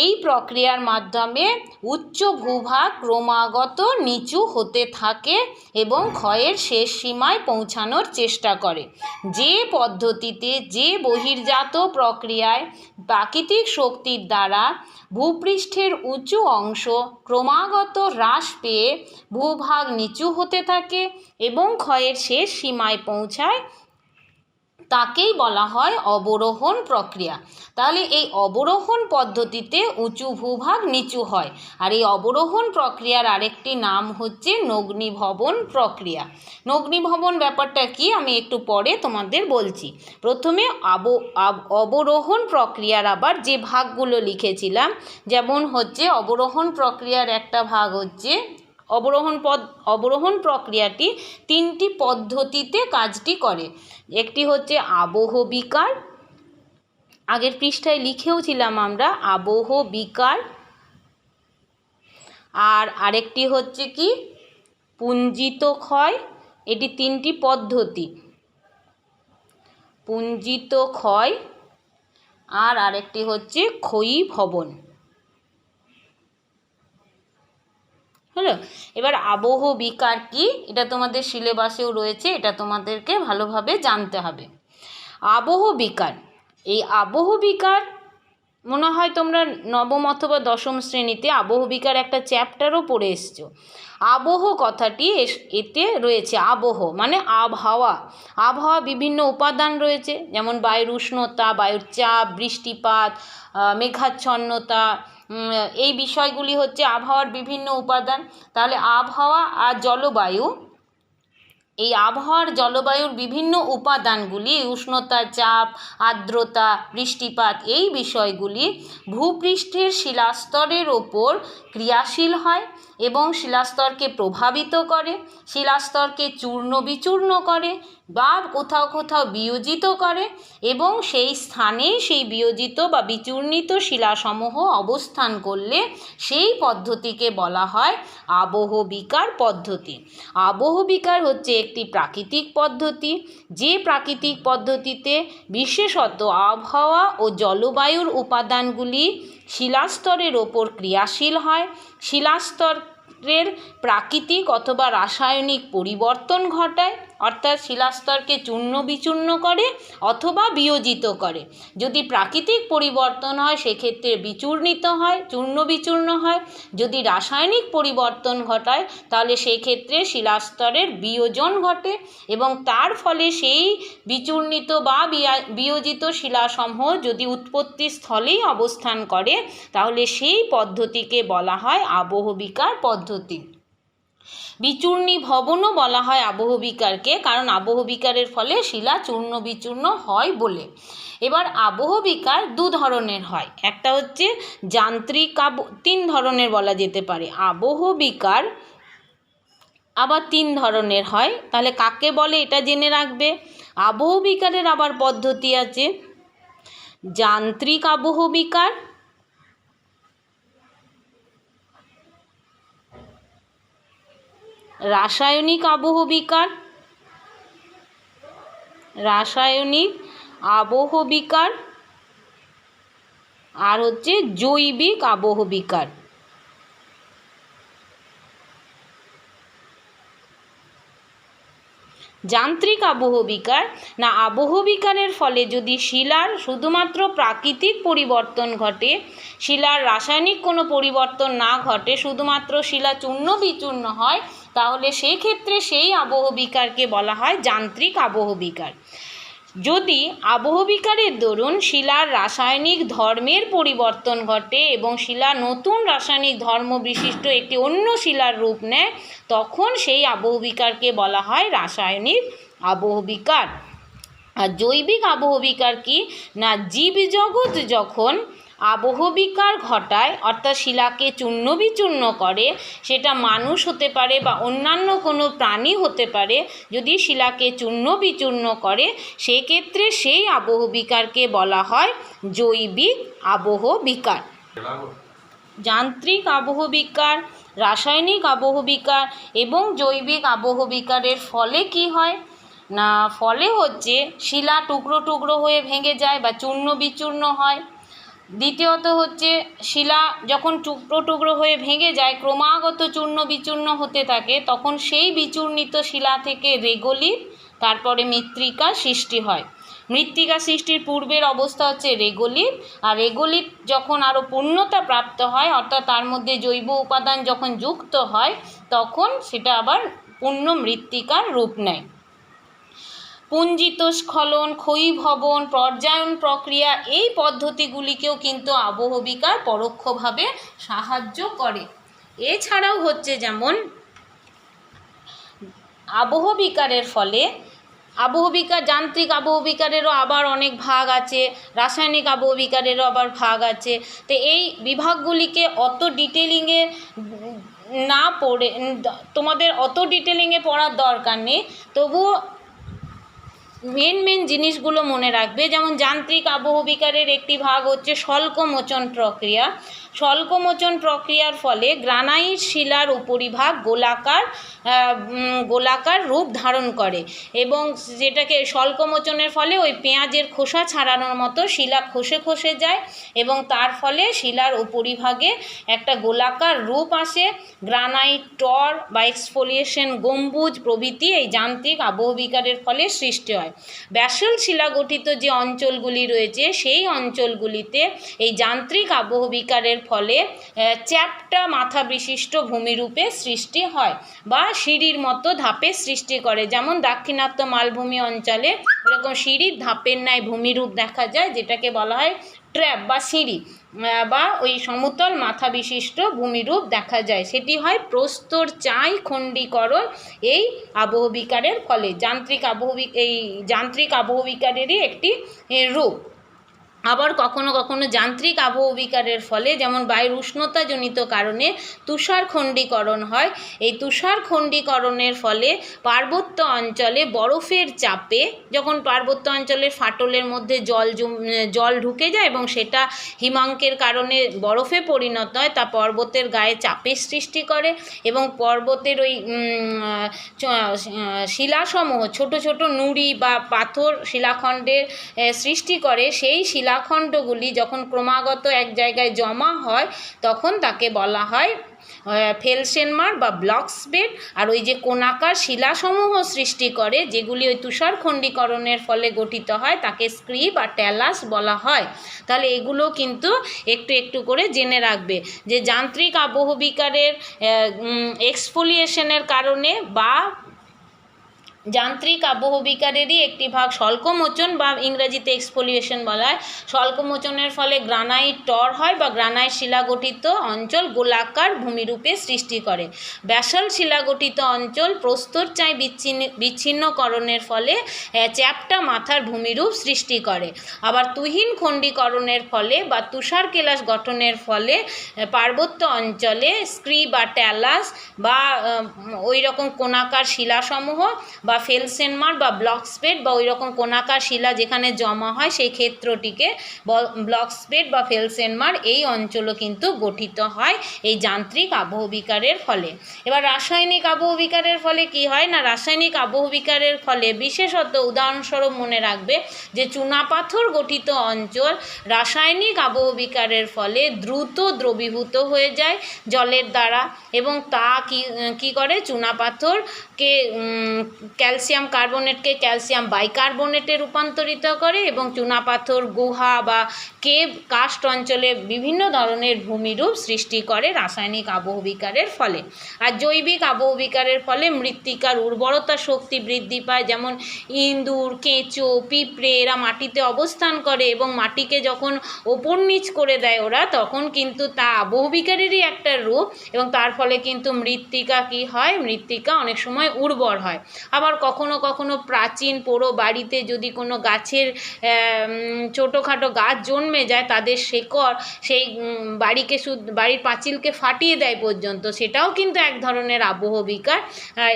এই প্রক্রিয়ার মাধ্যমে উচ্চ ভূভাগ ক্রমাগত নিচু হতে থাকে এবং ক্ষয়ের শেষ সীমায় পৌঁছানোর চেষ্টা করে। যে পদ্ধতিতে, যে বহির্জাত প্রক্রিয়ায় প্রাকৃতিক শক্তির দ্বারা ভূপৃষ্ঠের উঁচু অংশ ক্রমাগত হ্রাস পেয়ে ভূভাগ নিচু হতে থাকে এবং ক্ষয়ের শেষ সীমায় পৌঁছায়, তাকেই বলা হয় অবরোহণ প্রক্রিয়া। তাহলে এই অবরোহণ পদ্ধতিতে উঁচু ভূভাগ নিচু হয়, আর এই অবরোহণ প্রক্রিয়ার আরেকটি নাম হচ্ছে নগ্নীভবন প্রক্রিয়া। নগ্নীভবন ব্যাপারটা কি আমি একটু পরে তোমাদের বলছি। প্রথমে অবরোহণ প্রক্রিয়ার আবার যে ভাগগুলো লিখেছিলাম, যেমন হচ্ছে অবরোহণ প্রক্রিয়ার একটা ভাগ হচ্ছে অবরোহণ প্রক্রিয়াটি তিনটি পদ্ধতিতে কাজটি করে। একটি হচ্ছে আবহ বিকার, আগের পৃষ্ঠায় লিখেও ছিলাম আমরা আবহ বিকার, আর আরেকটি হচ্ছে কি পুঞ্জিত ক্ষয়। এটি তিনটি পদ্ধতি, পুঞ্জিত ক্ষয়, আর আরেকটি হচ্ছে ক্ষয়ীভবন। হলো, এবার আবহ বিকার কি, এটা তোমাদের সিলেবাসেও রয়েছে, এটা তোমাদেরকে ভালোভাবে জানতে হবে। আবহ বিকার, এই আবহ বিকার মনে হয় তোমরা নবম অথবা দশম শ্রেণীতে আবহ বিকার একটা চ্যাপ্টারও পড়ে এসছো। আবহ কথাটি এতে রয়েছে, আবহ মানে আবহাওয়া, আবহাওয়া বিভিন্ন উপাদান রয়েছে, যেমন বায়ুর উষ্ণতা, বায়ুর চাপ, বৃষ্টিপাত, মেঘাচ্ছন্নতা, এই বিষয়গুলি হচ্ছে আবহাওয়ার বিভিন্ন উপাদান। তাহলে আবহাওয়া আর জলবায়ু, এই আবহাওয়ার জলবায়ুর বিভিন্ন উপাদানগুলি, উষ্ণতা, চাপ, আর্দ্রতা, বৃষ্টিপাত, এই বিষয়গুলি ভূপৃষ্ঠের শিলাস্তরের ওপর ক্রিয়াশীল হয় এবং শিলাস্তরকে প্রভাবিত করে, শিলাস্তরকে চূর্ণ বিচূর্ণ করে বা কোথাও কোথাও বিয়োজিত করে, এবং সেই স্থানে সেই বিয়োজিত বা বিচূর্ণিত শিলাসমূহ অবস্থান করলে সেই পদ্ধতিকে বলা হয় আবহ বিকার পদ্ধতি। আবহ বিকার হচ্ছে একটি প্রাকৃতিক পদ্ধতি, যে প্রাকৃতিক পদ্ধতিতে বিশেষত আবহাওয়া ও জলবায়ুর উপাদানগুলি শিলাস্তরের ওপর ক্রিয়াশীল হয়, শিলাস্তরের প্রাকৃতিক অথবা রাসায়নিক পরিবর্তন ঘটায়, অর্থাৎ শিলাস্তরকে চূর্ণ বিচূর্ণ করে অথবা বিয়োজিত করে। যদি প্রাকৃতিক পরিবর্তন হয় সেক্ষেত্রে বিচূর্ণিত হয়, চূর্ণ বিচূর্ণ হয়। যদি রাসায়নিক পরিবর্তন ঘটায় তাহলে সেক্ষেত্রে শিলাস্তরের বিয়োজন ঘটে এবং তার ফলে সেই বিচূর্ণিত বা বিয়োজিত শিলাসমূহ যদি উৎপত্তি স্থলেই অবস্থান করে তাহলে সেই পদ্ধতিকে বলা হয় আবহ বিকার পদ্ধতি। বিচূর্ণী ভবনও বলা হয় আবহ বিকারকে, কারণ আবহ বিকারের ফলে শিলা চূর্ণ বিচূর্ণ হয় বলে। এবার আবহ বিকার দু ধরনের হয়, একটা হচ্ছে যান্ত্রিক, তিন ধরনের বলা যেতে পারে। আবহ বিকার আবার তিন ধরনের হয়, তাহলে কাকে বলে এটা জেনে রাখবে। আবহ বিকারের আবার পদ্ধতি আছে যান্ত্রিক আবহ বিকার, রাসায়নিক আবহ বিকার, রাসায়নিক আবহ বিকার, আর হচ্ছে জৈবিক আবহ বিকার। যান্ত্রিক আবহ বিকার না, আবহ বিকারের ফলে যদি শিলার শুধুমাত্র প্রাকৃতিক পরিবর্তন ঘটে, শিলার রাসায়নিক কোনো পরিবর্তন না ঘটে, শুধুমাত্র শিলা চূর্ণ বিচূর্ণ হয়, তাহলে সেই ক্ষেত্রে সেই আবহ বিকারকে বলা হয় যান্ত্রিক আবহ বিকার। যদি আবহ বিকারের দরুন শিলার রাসায়নিক ধর্মের পরিবর্তন ঘটে এবং শিলা নতুন রাসায়নিক ধর্ম বিশিষ্ট একটি অন্য শিলার রূপ নেয়, তখন সেই আবহ বিকারকে বলা হয় রাসায়নিক আবহ বিকার। আর জৈবিক আবহ বিকার কি না, জীবজগৎ যখন আবহ বিকার ঘটায় অর্থাৎ শিলাকে চূর্ণ বিচূর্ণ করে, সেটা মানুষ হতে পারে বা অন্যান্য কোনো প্রাণী হতে পারে, যদি শিলাকে চূর্ণ বিচূর্ণ করে সেক্ষেত্রে সেই আবহ বিকারকে বলা হয় জৈবিক আবহ বিকার। যান্ত্রিক আবহ বিকার, রাসায়নিক আবহ বিকার এবং জৈবিক আবহ বিকারের ফলে কি হয় না, ফলে হচ্ছে শিলা টুকরো টুকরো হয়ে ভেঙে যায় বা চূর্ণ বিচূর্ণ হয়। দ্বিতীয়ত হচ্ছে শিলা যখন টুকরো টুকরো হয়ে ভেঙে যায়, ক্রমাগত চূর্ণ বিচূর্ণ হতে থাকে, তখন সেই বিচূর্ণিত শিলা থেকে রেগোলিথ, তারপরে মৃত্তিকা সৃষ্টি হয়। মৃত্তিকা সৃষ্টির পূর্বের অবস্থা হচ্ছে রেগোলিথ, আর রেগোলিথ যখন আরও পূর্ণতা প্রাপ্ত হয় অর্থাৎ তার মধ্যে জৈব উপাদান যখন যুক্ত হয় তখন সেটা আবার পূর্ণ মৃত্তিকার রূপ নেয়। পুঞ্জিত স্খলন, ক্ষয়ীভবন, পর্যায়ন প্রক্রিয়া, এই পদ্ধতিগুলিকেও কিন্তু আবহ বিকার পরোক্ষভাবে সাহায্য করে। এছাড়াও হচ্ছে যেমন আবহ বিকারের ফলে আবহবিকার, যান্ত্রিক আবহবিকারেরও আবার অনেক ভাগ আছে, রাসায়নিক আবহবিকারেরও আবার ভাগ আছে। তো এই বিভাগগুলিকে অত ডিটেলিংয়ে না পড়ে, তোমাদের অত ডিটেলিংয়ে পড়ার দরকার নেই, তবুও মেন জিনিসগুলো মনে রাখবে। যেমন যান্ত্রিক আবহবিকারের একটি ভাগ হচ্ছে স্বল্পমোচন প্রক্রিয়া। স্বল্পমোচন প্রক্রিয়ার ফলে গ্রানাইট শিলার উপরিভাগ গোলাকার রূপ ধারণ করে, এবং যেটাকে স্বল্পমোচনের ফলে ওই পেঁয়াজের খোসা ছাড়ানোর মতো শিলা খসে যায়, এবং তার ফলে শিলার উপরিভাগে একটা গোলাকার রূপ আসে। গ্রানাইট, টর বা এক্সফোলিয়েশন, গম্বুজ প্রভৃতি এই যান্ত্রিক আবহবিকারের ফলে সৃষ্টি হয়। ব্যাসল্ট শিলা গঠিত যে অঞ্চলগুলি রয়েছে, সেই অঞ্চলগুলিতে এই যান্ত্রিক আবহবিকারের ফলে চ্যাপ্টা মাথা বিশিষ্ট ভূমিরূপে সৃষ্টি হয় বা সিঁড়ির মতো ধাপের সৃষ্টি করে। যেমন দাক্ষিণাত্য মালভূমি অঞ্চলে এরকম সিঁড়ির ধাপের ন্যায় ভূমিরূপ দেখা যায়, যেটাকে বলা হয় ট্র্যাপ বা সিঁড়ি, বা ওই সমতল মাথা বিশিষ্ট ভূমিরূপ দেখা যায়। সেটি হয় প্রস্তর চাই খণ্ডীকরণ এই আবহবিকারের ফলে। যান্ত্রিক আবহবিকারেরই একটি রূপ। আবার কখনো কখনো যান্ত্রিক আবহবিকারের ফলে, যেমন বায়ুর উষ্ণতাজনিত কারণে তুষার খণ্ডীকরণ হয়। এই তুষার খণ্ডীকরণের ফলে পার্বত্য অঞ্চলে বরফের চাপে, যখন পার্বত্য অঞ্চলের ফাটলের মধ্যে জল ঢুকে যায় এবং সেটা হিমাঙ্কের কারণে বরফে পরিণত হয়, তা পর্বতের গায়ে চাপের সৃষ্টি করে, এবং পর্বতের ওই শিলাসমূহ ছোট ছোট নুড়ি বা পাথর শিলাখণ্ডের সৃষ্টি করে। সেই শিলাখণ্ডগুলি যখন ক্রমাগত এক জায়গায় জমা হয়, তখন তাকে বলা হয় ফেলসেনমার বা ব্লকসবেড। আর ওই যে কোণাকার শিলাসমূহ সৃষ্টি করে, যেগুলি ওই তুষার খণ্ডীকরণের ফলে গঠিত হয়, তাকে স্ক্রি বা ট্যালাস বলা হয়। তাহলে এগুলো কিন্তু একটু একটু করে জেনে রাখবে যে যান্ত্রিক আবহবিকারের এক্সফোলিয়েশনের কারণে বা যান্ত্রিক আবহবিকারেরই একটি ভাগ স্বল্পমোচন বা ইংরেজিতে এক্সফোলিয়েশন বলা হয়। স্বল্পমোচনের ফলে গ্রানাইট টর হয় বা গ্রানাইট শিলাগঠিত অঞ্চল গোলাকার ভূমিরূপে সৃষ্টি করে। ব্যাসল্ট শিলাগঠিত অঞ্চল প্রস্তর চাই বিচ্ছিন্নকরণের ফলে চ্যাপ্টা মাথার ভূমিরূপ সৃষ্টি করে। আবার তুহিন খণ্ডীকরণের ফলে বা তুষার কেলাস গঠনের ফলে পার্বত্য অঞ্চলে স্ক্রি বা ট্যালাস বা ওই রকম কোণাকার শিলাসমূহ বা ফেলসেনমার বা ব্লকসবেড বা ওই রকম কোণাকার শিলা যেখানে জমা হয়, সেই ক্ষেত্রটিকে ব্লকসবেড বা ফেলসেনমার এই অঞ্চলও কিন্তু গঠিত হয় এই যান্ত্রিক আবহবিকারের ফলে। এবার রাসায়নিক আবহবিকারের ফলে কি হয় না, রাসায়নিক আবহবিকারের ফলে বিশেষত উদাহরণস্বরূপ মনে রাখবে যে চুনাপাথর গঠিত অঞ্চল রাসায়নিক আবহবিকারের ফলে দ্রুত দ্রবীভূত হয়ে যায় জলের দ্বারা, এবং তা কি করে, চুনাপাথরকে ক্যালসিয়াম কার্বনেটকে ক্যালসিয়াম বাইকার্বনেটে রূপান্তরিত করে, এবং চুনাপাথর গুহা বা কেভ কাস্ট অঞ্চলে বিভিন্ন ধরনের ভূমিরূপ সৃষ্টি করে রাসায়নিক আবহবিকারের ফলে। আর জৈবিক আবহবিকারের ফলে মৃত্তিকার উর্বরতা শক্তি বৃদ্ধি পায়। যেমন ইঁদুর, কেঁচো, পিঁপড়ে এরা মাটিতে অবস্থান করে, এবং মাটিকে যখন ওপর নিচ করে দেয় ওরা, তখন কিন্তু তা আবহবিকারেরই একটা রূপ, এবং তার ফলে কিন্তু মৃত্তিকা কি হয়, মৃত্তিকা অনেক সময় উর্বর হয়। আবার কখনো কখনো প্রাচীন পোড়ো বাড়িতে যদি কোনো গাছের ছোটোখাটো গাছ জন্মে যায়, তাদের শেকড় সেই বাড়ির পাঁচিলকে ফাটিয়ে দেয় পর্যন্ত, সেটাও কিন্তু এক ধরনের আবহবিকার,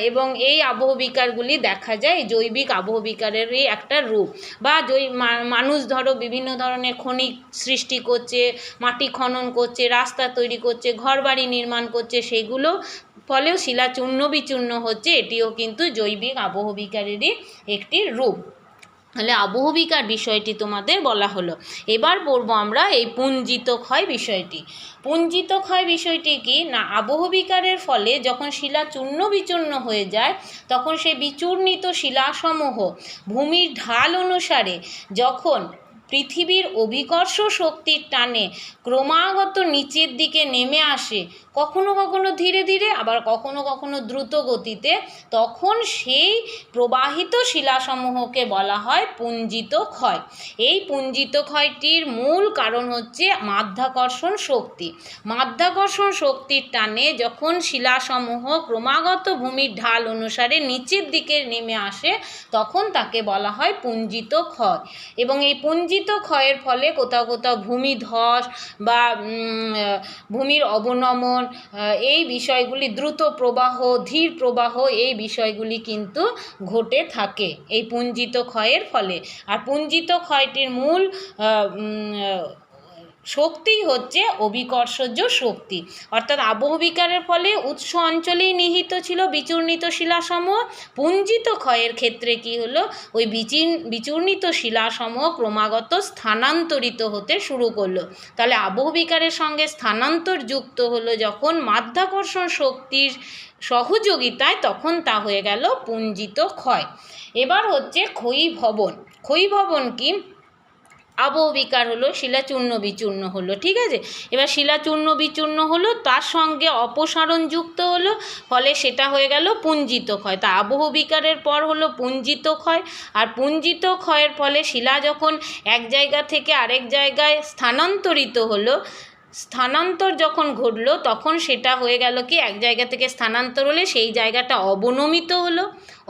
এবং এই আবহবিকারগুলি দেখা যায় জৈবিক আবহবিকারেরই একটা রূপ। বা মানুষ ধরো বিভিন্ন ধরনের খনিজ সৃষ্টি করছে, মাটি খনন করছে, রাস্তা তৈরি করছে, ঘরবাড়ি নির্মাণ করছে, সেগুলো ফলেও শিলা চূর্ণ বিচূর্ণ হচ্ছে, এটিও কিন্তু জৈবিক আবহবিকারেরই একটি রূপ। তাহলে আবহবিকার বিষয়টি তোমাদের বলা হলো। এবার পড়বো আমরা এই পুঞ্জিত ক্ষয় বিষয়টি। পুঞ্জিত ক্ষয় বিষয়টি কি না, আবহবিকারের ফলে যখন শিলা চূর্ণ বিচূর্ণ হয়ে যায়, তখন সেই বিচূর্ণিত শিলাসমূহ ভূমির ঢাল অনুসারে যখন পৃথিবীর অভিকর্ষ শক্তির টানে ক্রমাগত নিচের দিকে নেমে আসে, কখনো কখনো ধীরে ধীরে, আবার কখনো কখনো দ্রুত গতিতে, তখন সেই প্রবাহিত শিলাসমূহকে বলা হয় পুঞ্জিত ক্ষয়। এই পুঞ্জিত ক্ষয়টির মূল কারণ হচ্ছে মাধ্যাকর্ষণ শক্তি। মাধ্যাকর্ষণ শক্তির টানে যখন শিলাসমূহ ক্রমাগত ভূমির ঢাল অনুসারে নিচের দিকে নেমে আসে, তখন তাকে বলা হয় পুঞ্জিত ক্ষয়। এবং এই পুঞ্জিত ক্ষয়ের ফলে কোথাও কোথাও ভূমিধস বা ভূমির অবনমন, এই বিষয়গুলি, দ্রুত প্রবাহ, ধীর প্রবাহ, এই বিষয়গুলি কিন্তু ঘটে থাকে এই পুঞ্জিত ক্ষয়ের ফলে। আর পুঞ্জিত ক্ষয়টির মূল শক্তি হচ্ছে অভিকর্ষজ শক্তি, অর্থাৎ আবহবিকারের ফলে উৎস অঞ্চলেই নিহিত ছিল বিচূর্ণিত শিলাসমূহ। পুঞ্জিত ক্ষয়ের ক্ষেত্রে কি হলো, ওই বিচূর্ণিত শিলাসমূহ ক্রমাগত স্থানান্তরিত হতে শুরু করলো। তাহলে আবহবিকারের সঙ্গে স্থানান্তর যুক্ত হলো যখন মাধ্যাকর্ষণ শক্তির সহযোগিতায়, তখন তা হয়ে গেল পুঞ্জিত ক্ষয়। এবার হচ্ছে ক্ষয়ীভবন। ক্ষয়ীভবন কি? আবহবিকার হলো, শিলাচূর্ণ বিচূর্ণ হলো, ঠিক আছে। এবার শিলাচূর্ণ বিচূর্ণ হলো, তার সঙ্গে অপসারণ যুক্ত হলো, ফলে সেটা হয়ে গেল পুঞ্জিত ক্ষয়। তা আবহবিকারের পর হলো পুঞ্জিত ক্ষয়। আর পুঞ্জিত ক্ষয়ের ফলে শিলা যখন এক জায়গা থেকে আরেক জায়গায় স্থানান্তরিত হলো, স্থানান্তর যখন ঘটলো, তখন সেটা হয়ে গেল কি, এক জায়গা থেকে স্থানান্তর হলে সেই জায়গাটা অবনমিত হলো,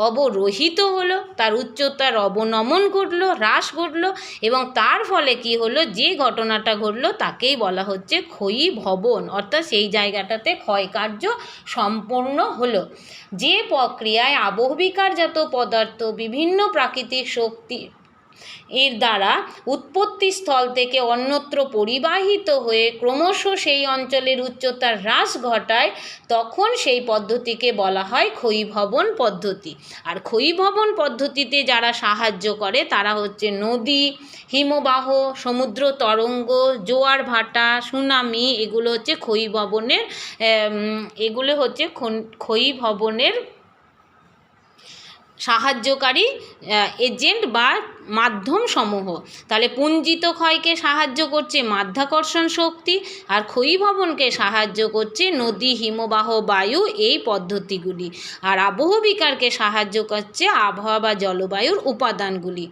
অবরোহিত হলো, তার উচ্চতার অবনমন ঘটলো, হ্রাস ঘটলো, এবং তার ফলে কি হলো, যে ঘটনাটা ঘটলো তাকেই বলা হচ্ছে ক্ষয়ীভবন, অর্থাৎ সেই জায়গাটাতে ক্ষয়কার্য সম্পন্ন হলো। যে প্রক্রিয়ায় আবহবিকারজাত পদার্থ বিভিন্ন প্রাকৃতিক শক্তি এর দ্বারা উৎপত্তি স্থল থেকে অন্যত্র পরিবাহিত হয়ে ক্রমশ সেই অঞ্চলের উচ্চতার হ্রাস ঘটায়, তখন সেই পদ্ধতিকে বলা হয় ক্ষয়ীভবন পদ্ধতি। আর ক্ষয়ীভবন পদ্ধতিতে যারা সাহায্য করে তারা হচ্ছে নদী, হিমবাহ, সমুদ্র তরঙ্গ, জোয়ার ভাটা, সুনামি, এগুলো হচ্ছে ক্ষয়ীভবনের ক্ষয়ীভবনের সাহায্যকারী এজেন্ট বা মাধ্যম সমূহ। তাহলে পুঞ্জিত ক্ষয়কে সাহায্য করছে মাধ্যাকর্ষণ শক্তি, আর ক্ষয়ীভবনকে সাহায্য করছে নদী, হিমবাহ, বায়ু, এই পদ্ধতিগুলি। আর আবহবিকারকে সাহায্য করছে আবহাওয়া বা জলবায়ুর উপাদানগুলি।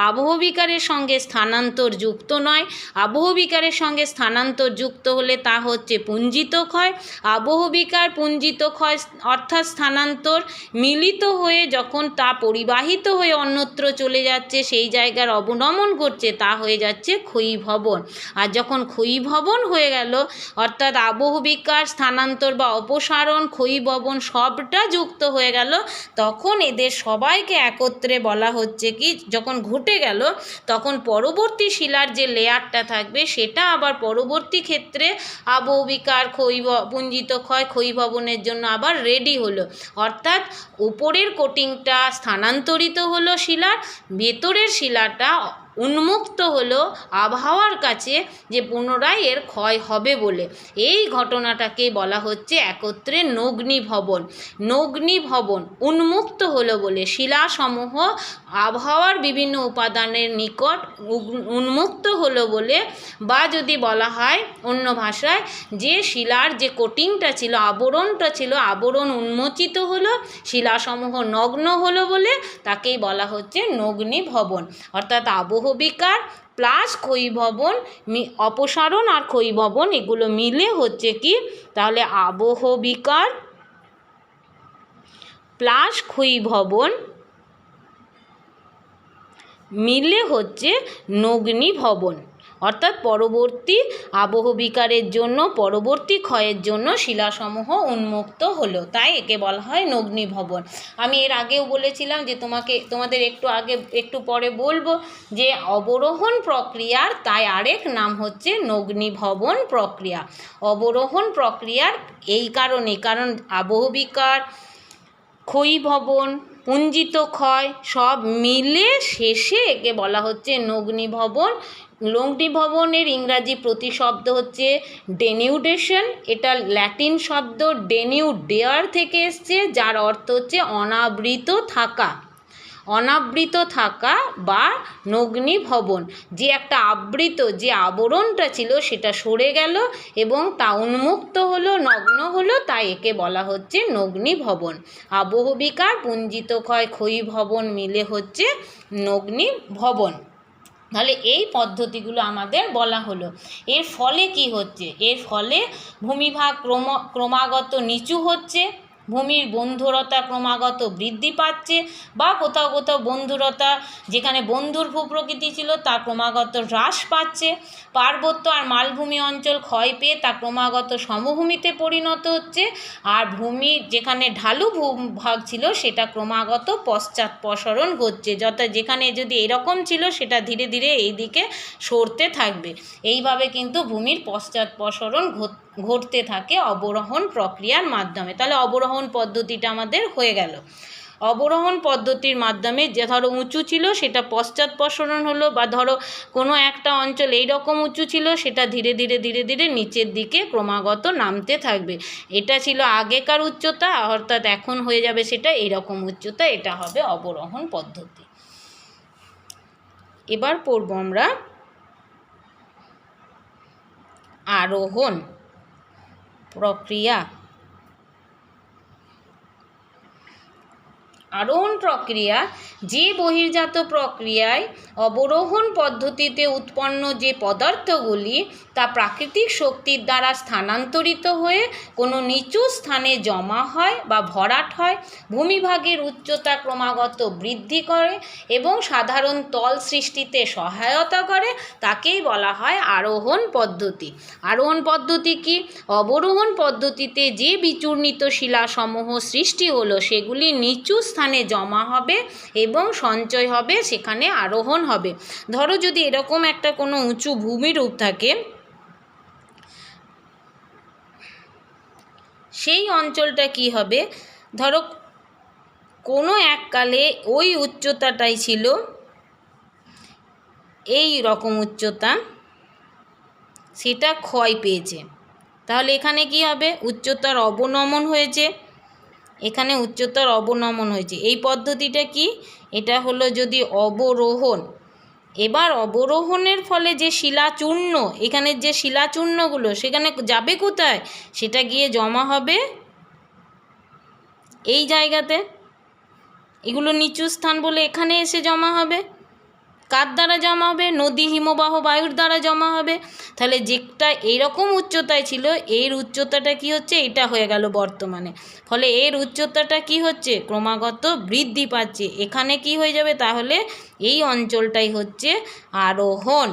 আবহবিকারের সঙ্গে স্থানান্তর যুক্ত নয়। আবহবিকারের সঙ্গে স্থানান্তর যুক্ত হলে তা হচ্ছে পুঞ্জিত ক্ষয়। আবহবিকার, পুঞ্জিত ক্ষয় অর্থাৎ স্থানান্তর মিলিত হয়ে যখন তা পরিবাহিত হয়ে অন্যত্র চলে যাচ্ছে, সেই জায়গার অবনমন ঘটছে, তা হয়ে যাচ্ছে ক্ষয়ীভবন। আর যখন ক্ষয়ীভবন হয়ে গেল, অর্থাৎ আবহবিকার, স্থানান্তর বা অপসারণ, ক্ষয়ীভবন সবটা যুক্ত হয়ে গেল, তখন এদের সবাইকে একত্রে বলা হচ্ছে কি, যখন ঘটে গেল তখন পরবর্তী শিলার যে লেয়ারটা থাকবে সেটা আবার পরবর্তী ক্ষেত্রে আবহবিকার, পুঞ্জিত ক্ষয়, ক্ষয়ীভবনের জন্য আবার রেডি হলো। অর্থাৎ উপরের কোটিংটা স্থানান্তরিত হলো শিলার, ভেতরের শিলাটা উন্মুক্ত হলো আবহাওয়ার কাছে যে পুনরায় এর ক্ষয় হবে বলে। এই ঘটনাটাকে বলা হচ্ছে একত্রে নগ্নীভবন। নগ্নীভবন উন্মুক্ত হলো বলে, শিলাসমূহ আবহাওয়ার বিভিন্ন উপাদানের নিকট উন্মুক্ত হলো বলে, বা যদি বলা হয় অন্য ভাষায়, যে শিলার যে কোটিংটা ছিল, আবরণটা ছিল, আবরণ উন্মোচিত হলো, শিলাসমূহ নগ্ন হলো বলে তাকেই বলা হচ্ছে নগ্নীভবন। অর্থাৎ আবহবিকার প্লাস ক্ষয়ীভবন, অপসারণ আর ক্ষয়ীভবন, এগুলো মিলে হচ্ছে কি, তাহলে আবহবিকার প্লাস ক্ষয়ীভবন মিলে হচ্ছে নগ্নীভবন। অর্থাৎ পরবর্তী আবহবিকারের জন্য, পরবর্তী ক্ষয়ের জন্য শিলাসমূহ উন্মুক্ত হলো, তাই একে বলা হয় নগ্নীভবন। আমি এর আগেও বলেছিলাম যে তোমাদের একটু পরে বলবো যে অবরোহণ প্রক্রিয়ার তাই আরেক নাম হচ্ছে নগ্নীভবন প্রক্রিয়া। অবরোহণ প্রক্রিয়ার এই কারণ আবহবিকার, ক্ষয়ীভবন, পুঞ্জিত ক্ষয় সব মিলে শেষে একে বলা হচ্ছে নগ্নীভবন। নগ্নীভবনের ইংরাজি প্রতিশব্দ হচ্ছে ডেনিউডেশন। এটা ল্যাটিন শব্দ ডেনিউডেয়ার থেকে এসছে, যার অর্থ হচ্ছে অনাবৃত থাকা। অনাবৃত থাকা বা নগ্নীভবন, যে একটা আবৃত যে আবরণটা ছিল সেটা সরে গেল এবং তা উন্মুক্ত হলো, নগ্ন হলো, তাই একে বলা হচ্ছে নগ্নীভবন। আবহবিকার পুঞ্জিত ক্ষয় ক্ষয়ীভবন মিলে হচ্ছে নগ্নীভবন। তাহলে এই পদ্ধতিগুলো আমাদের বলা হলো। এর ফলে কি হচ্ছে? এর ফলে ভূমিভাগ ক্রমাগত নিচু হচ্ছে, ভূমির বন্ধুরতা ক্রমাগত বৃদ্ধি পাচ্ছে, বা কোথাও কোথাও বন্ধুরতা, যেখানে বন্ধুর ভূপ্রকৃতি ছিল তা ক্রমাগত হ্রাস পাচ্ছে। পার্বত্য আর মালভূমি অঞ্চল ক্ষয় পেয়ে তা ক্রমাগত সমভূমিতে পরিণত হচ্ছে, আর ভূমির যেখানে ঢালু ভূভাগ ছিল সেটা ক্রমাগত পশ্চাৎপসরণ ঘটছে, যথা যেখানে যদি এরকম ছিল সেটা ধীরে ধীরে এই দিকে সরতে থাকবে। এইভাবে কিন্তু ভূমির পশ্চাৎপসরণ ঘটতে থাকে অবরোহণ প্রক্রিয়ার মাধ্যমে। তাহলে অবরোহণ পদ্ধতিটা আমাদের হয়ে গেল। অবরোহণ পদ্ধতির মাধ্যমে যে ধরো উঁচু ছিল সেটা পশ্চাৎপসরণ হলো, বা ধরো কোনো একটা অঞ্চল এইরকম উঁচু ছিল সেটা ধীরে ধীরে ধীরে ধীরে নিচের দিকে ক্রমাগত নামতে থাকবে। এটা ছিল আগেকার উচ্চতা, অর্থাৎ এখন হয়ে যাবে সেটা এইরকম উচ্চতা, এটা হবে অবরোহণ পদ্ধতি। এবার পড়ব আমরা আরোহণ প্রক্রিয়া। আরোহণ প্রক্রিয়া যে বহির্জাত প্রক্রিয়ায় অবরোহণ পদ্ধতিতে উৎপন্ন যে পদার্থগুলি তা প্রাকৃতিক শক্তির দ্বারা স্থানান্তরিত হয়ে কোনো নিচু স্থানে জমা হয় বা ভরাট হয়, ভূমিভাগের উচ্চতা ক্রমাগত বৃদ্ধি করে এবং সাধারণ তল সৃষ্টিতে সহায়তা করে, তাকেই বলা হয় আরোহণ পদ্ধতি। আরোহণ পদ্ধতি কি? অবরোহণ পদ্ধতিতে যে বিচূর্ণিত শিলাসমূহ সৃষ্টি হলো সেগুলি নিচু স্থানে জমা হবে এবং সঞ্চয় হবে, সেখানে আরোহণ হবে। ধরো যদি এরকম একটা কোনো উঁচু ভূমিরূপ থাকে, সেই অঞ্চলটা কি হবে, ধরো কোনো এককালে ওই উচ্চতাটাই ছিল এই রকম উচ্চতা, সেটা ক্ষয় পেয়েছে, তাহলে এখানে কি হবে? উচ্চতার অবনমন হয়েছে, এখানে উচ্চতার অবনমন হয়েছে। এই পদ্ধতিটা কি? এটা হলো যদি অবরোহণ। এবার অবরোহণের ফলে যে শিলাচূর্ণ, এখানের যে শিলাচূর্ণগুলো সেখানে যাবে কোথায়? সেটা গিয়ে জমা হবে এই জায়গাতে, এগুলো নিচু স্থান বলে এখানে এসে জমা হবে। কার দ্বারা জমা হবে? নদী হিমবাহ বায়ুর দ্বারা জমা হবে। তাহলে যেটা এইরকম উচ্চতায় ছিল এর উচ্চতাটা কি হচ্ছে? এটা হয়ে গেল বর্তমানে। ফলে এর উচ্চতাটা কি হচ্ছে? ক্রমাগত বৃদ্ধি পাচ্ছে। এখানে কি হয়ে যাবে? তাহলে এই অঞ্চলটাই হচ্ছে আরোহণ।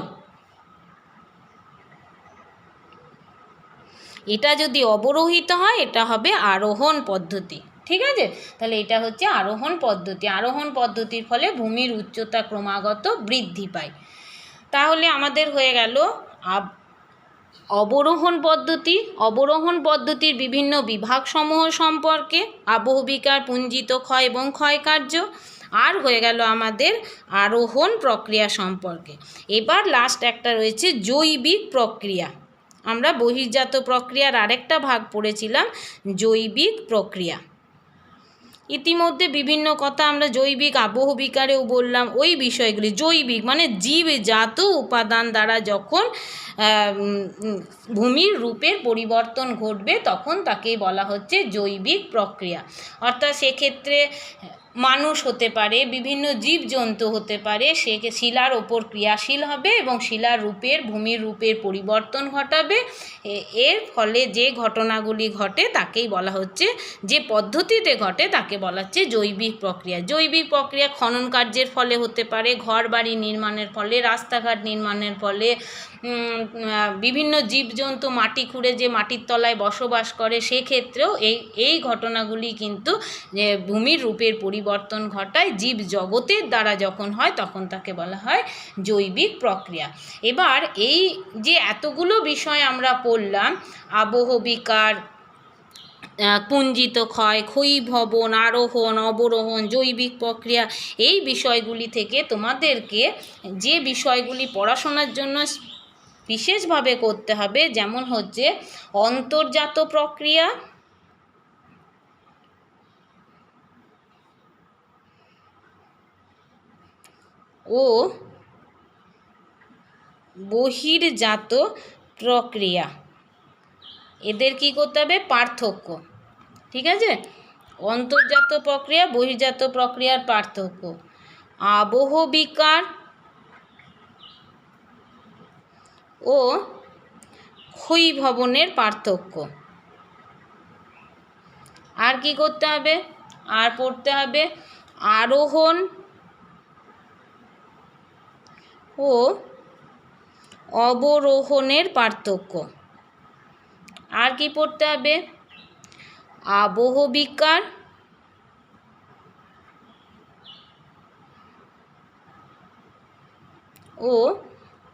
এটা যদি অবরোহিত হয় এটা হবে আরোহণ পদ্ধতি। ঠিক আছে? তাহলে এটা হচ্ছে আরোহণ পদ্ধতি। আরোহণ পদ্ধতির ফলে ভূমির উচ্চতা ক্রমাগত বৃদ্ধি পায়। তাহলে আমাদের হয়ে গেল অবরোহণ পদ্ধতি। অবরোহণ পদ্ধতির বিভিন্ন বিভাগসমূহ সম্পর্কে, আবহবিকার পুঞ্জিত ক্ষয় এবং ক্ষয়কার্য, আর হয়ে গেল আমাদের আরোহণ প্রক্রিয়া সম্পর্কে। এবার লাস্ট একটা রয়েছে জৈবিক প্রক্রিয়া। আমরা বহির্জাত প্রক্রিয়ার আরেকটা ভাগ পড়েছিলাম, জৈবিক প্রক্রিয়া। ইতিমধ্যে বিভিন্ন কথা আমরা জৈবিক আবহবিকারেও বললাম। ওই বিষয়গুলি জৈবিক মানে জীবজাত উপাদান দ্বারা যখন ভূমির রূপের পরিবর্তন ঘটবে তখন তাকেই বলা হচ্ছে জৈবিক প্রক্রিয়া। অর্থাৎ সেক্ষেত্রে মানুষ হতে পারে, বিভিন্ন জীবজন্তু হতে পারে, সে শিলার ওপর ক্রিয়াশীল হবে এবং শিলার রূপের, ভূমির রূপের পরিবর্তন ঘটাবে। এর ফলে যে ঘটনাগুলি ঘটে তাকেই বলা হচ্ছে, যে পদ্ধতিতে ঘটে তাকে বলা হচ্ছে জৈবিক প্রক্রিয়া। জৈবিক প্রক্রিয়া খনন কার্যের ফলে হতে পারে, ঘর বাড়ি নির্মাণের ফলে, রাস্তাঘাট নির্মাণের ফলে, বিভিন্ন জীবজন্তু মাটি খুঁড়ে যে মাটির তলায় বসবাস করে সেক্ষেত্রেও এই ঘটনাগুলি কিন্তু ভূমির রূপের পরিবর্তন ঘটায়। জীব জগতের দ্বারা যখন হয় তখন তাকে বলা হয় জৈবিক প্রক্রিয়া। এবার এই যে এতগুলো বিষয় আমরা পড়লাম, আবহবিকার, পুঞ্জিত ক্ষয়, ক্ষয়ীভবন, আরোহণ, অবরোহণ, জৈবিক প্রক্রিয়া, এই বিষয়গুলি থেকে তোমাদেরকে যে বিষয়গুলি পড়াশোনার জন্য বিশেষভাবে করতে হবে, যেমন হচ্ছে অন্তর্জাত প্রক্রিয়া, ও বহির্জাত প্রক্রিয়া, এদের কি করতে হবে? পার্থক্য। ঠিক আছে, অন্তর্জাত প্রক্রিয়া বহির্জাত প্রক্রিয়ার পার্থক্য। আবহবিকার ও ক্ষয়ীভবনের পার্থক্য। আর কি করতে হবে? আর পড়তে হবে আরোহণ ও অবরোহণের পার্থক্য। আর কি পড়তে হবে? আবহবিকার ও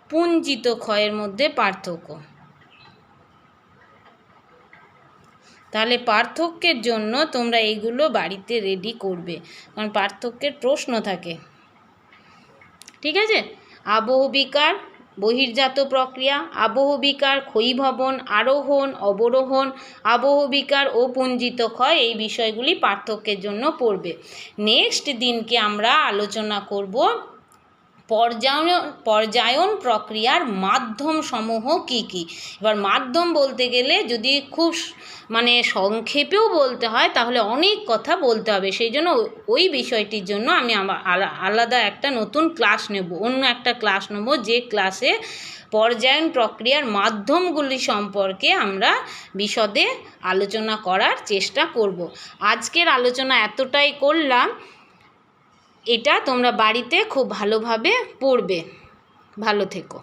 পুঞ্জিত ক্ষয়ের মধ্যে পার্থক্য। তাহলে পার্থক্যের জন্য তোমরা এইগুলো বাড়িতে রেডি করবে, কারণ পার্থক্যের প্রশ্ন থাকে। ঠিক আছে, আবহবিকার বহির্জাত প্রক্রিয়া, আবহবিকার ক্ষয়ীভবন, আরোহণ অবরোহণ, আবহবিকার ও পুঞ্জিত ক্ষয়, এই বিষয়গুলি পার্থক্যের জন্য পড়বে। নেক্সট দিনকে আমরা আলোচনা করব পর্যায়ন প্রক্রিয়ার মাধ্যম সমূহ কী কী। এবার মাধ্যম বলতে গেলে যদি খুব সংক্ষেপেও বলতে হয় তাহলে অনেক কথা বলতে হবে, সেই জন্য ওই বিষয়টির জন্য আমি আলাদা একটা নতুন ক্লাস নেব, অন্য একটা ক্লাস নেব, যে ক্লাসে পর্যায়ন প্রক্রিয়ার মাধ্যমগুলি সম্পর্কে আমরা বিশদে আলোচনা করার চেষ্টা করব। আজকের আলোচনা এতটাই করলাম, এটা তোমরা বাড়িতে খুব ভালোভাবে পড়বে। ভালো থেকো।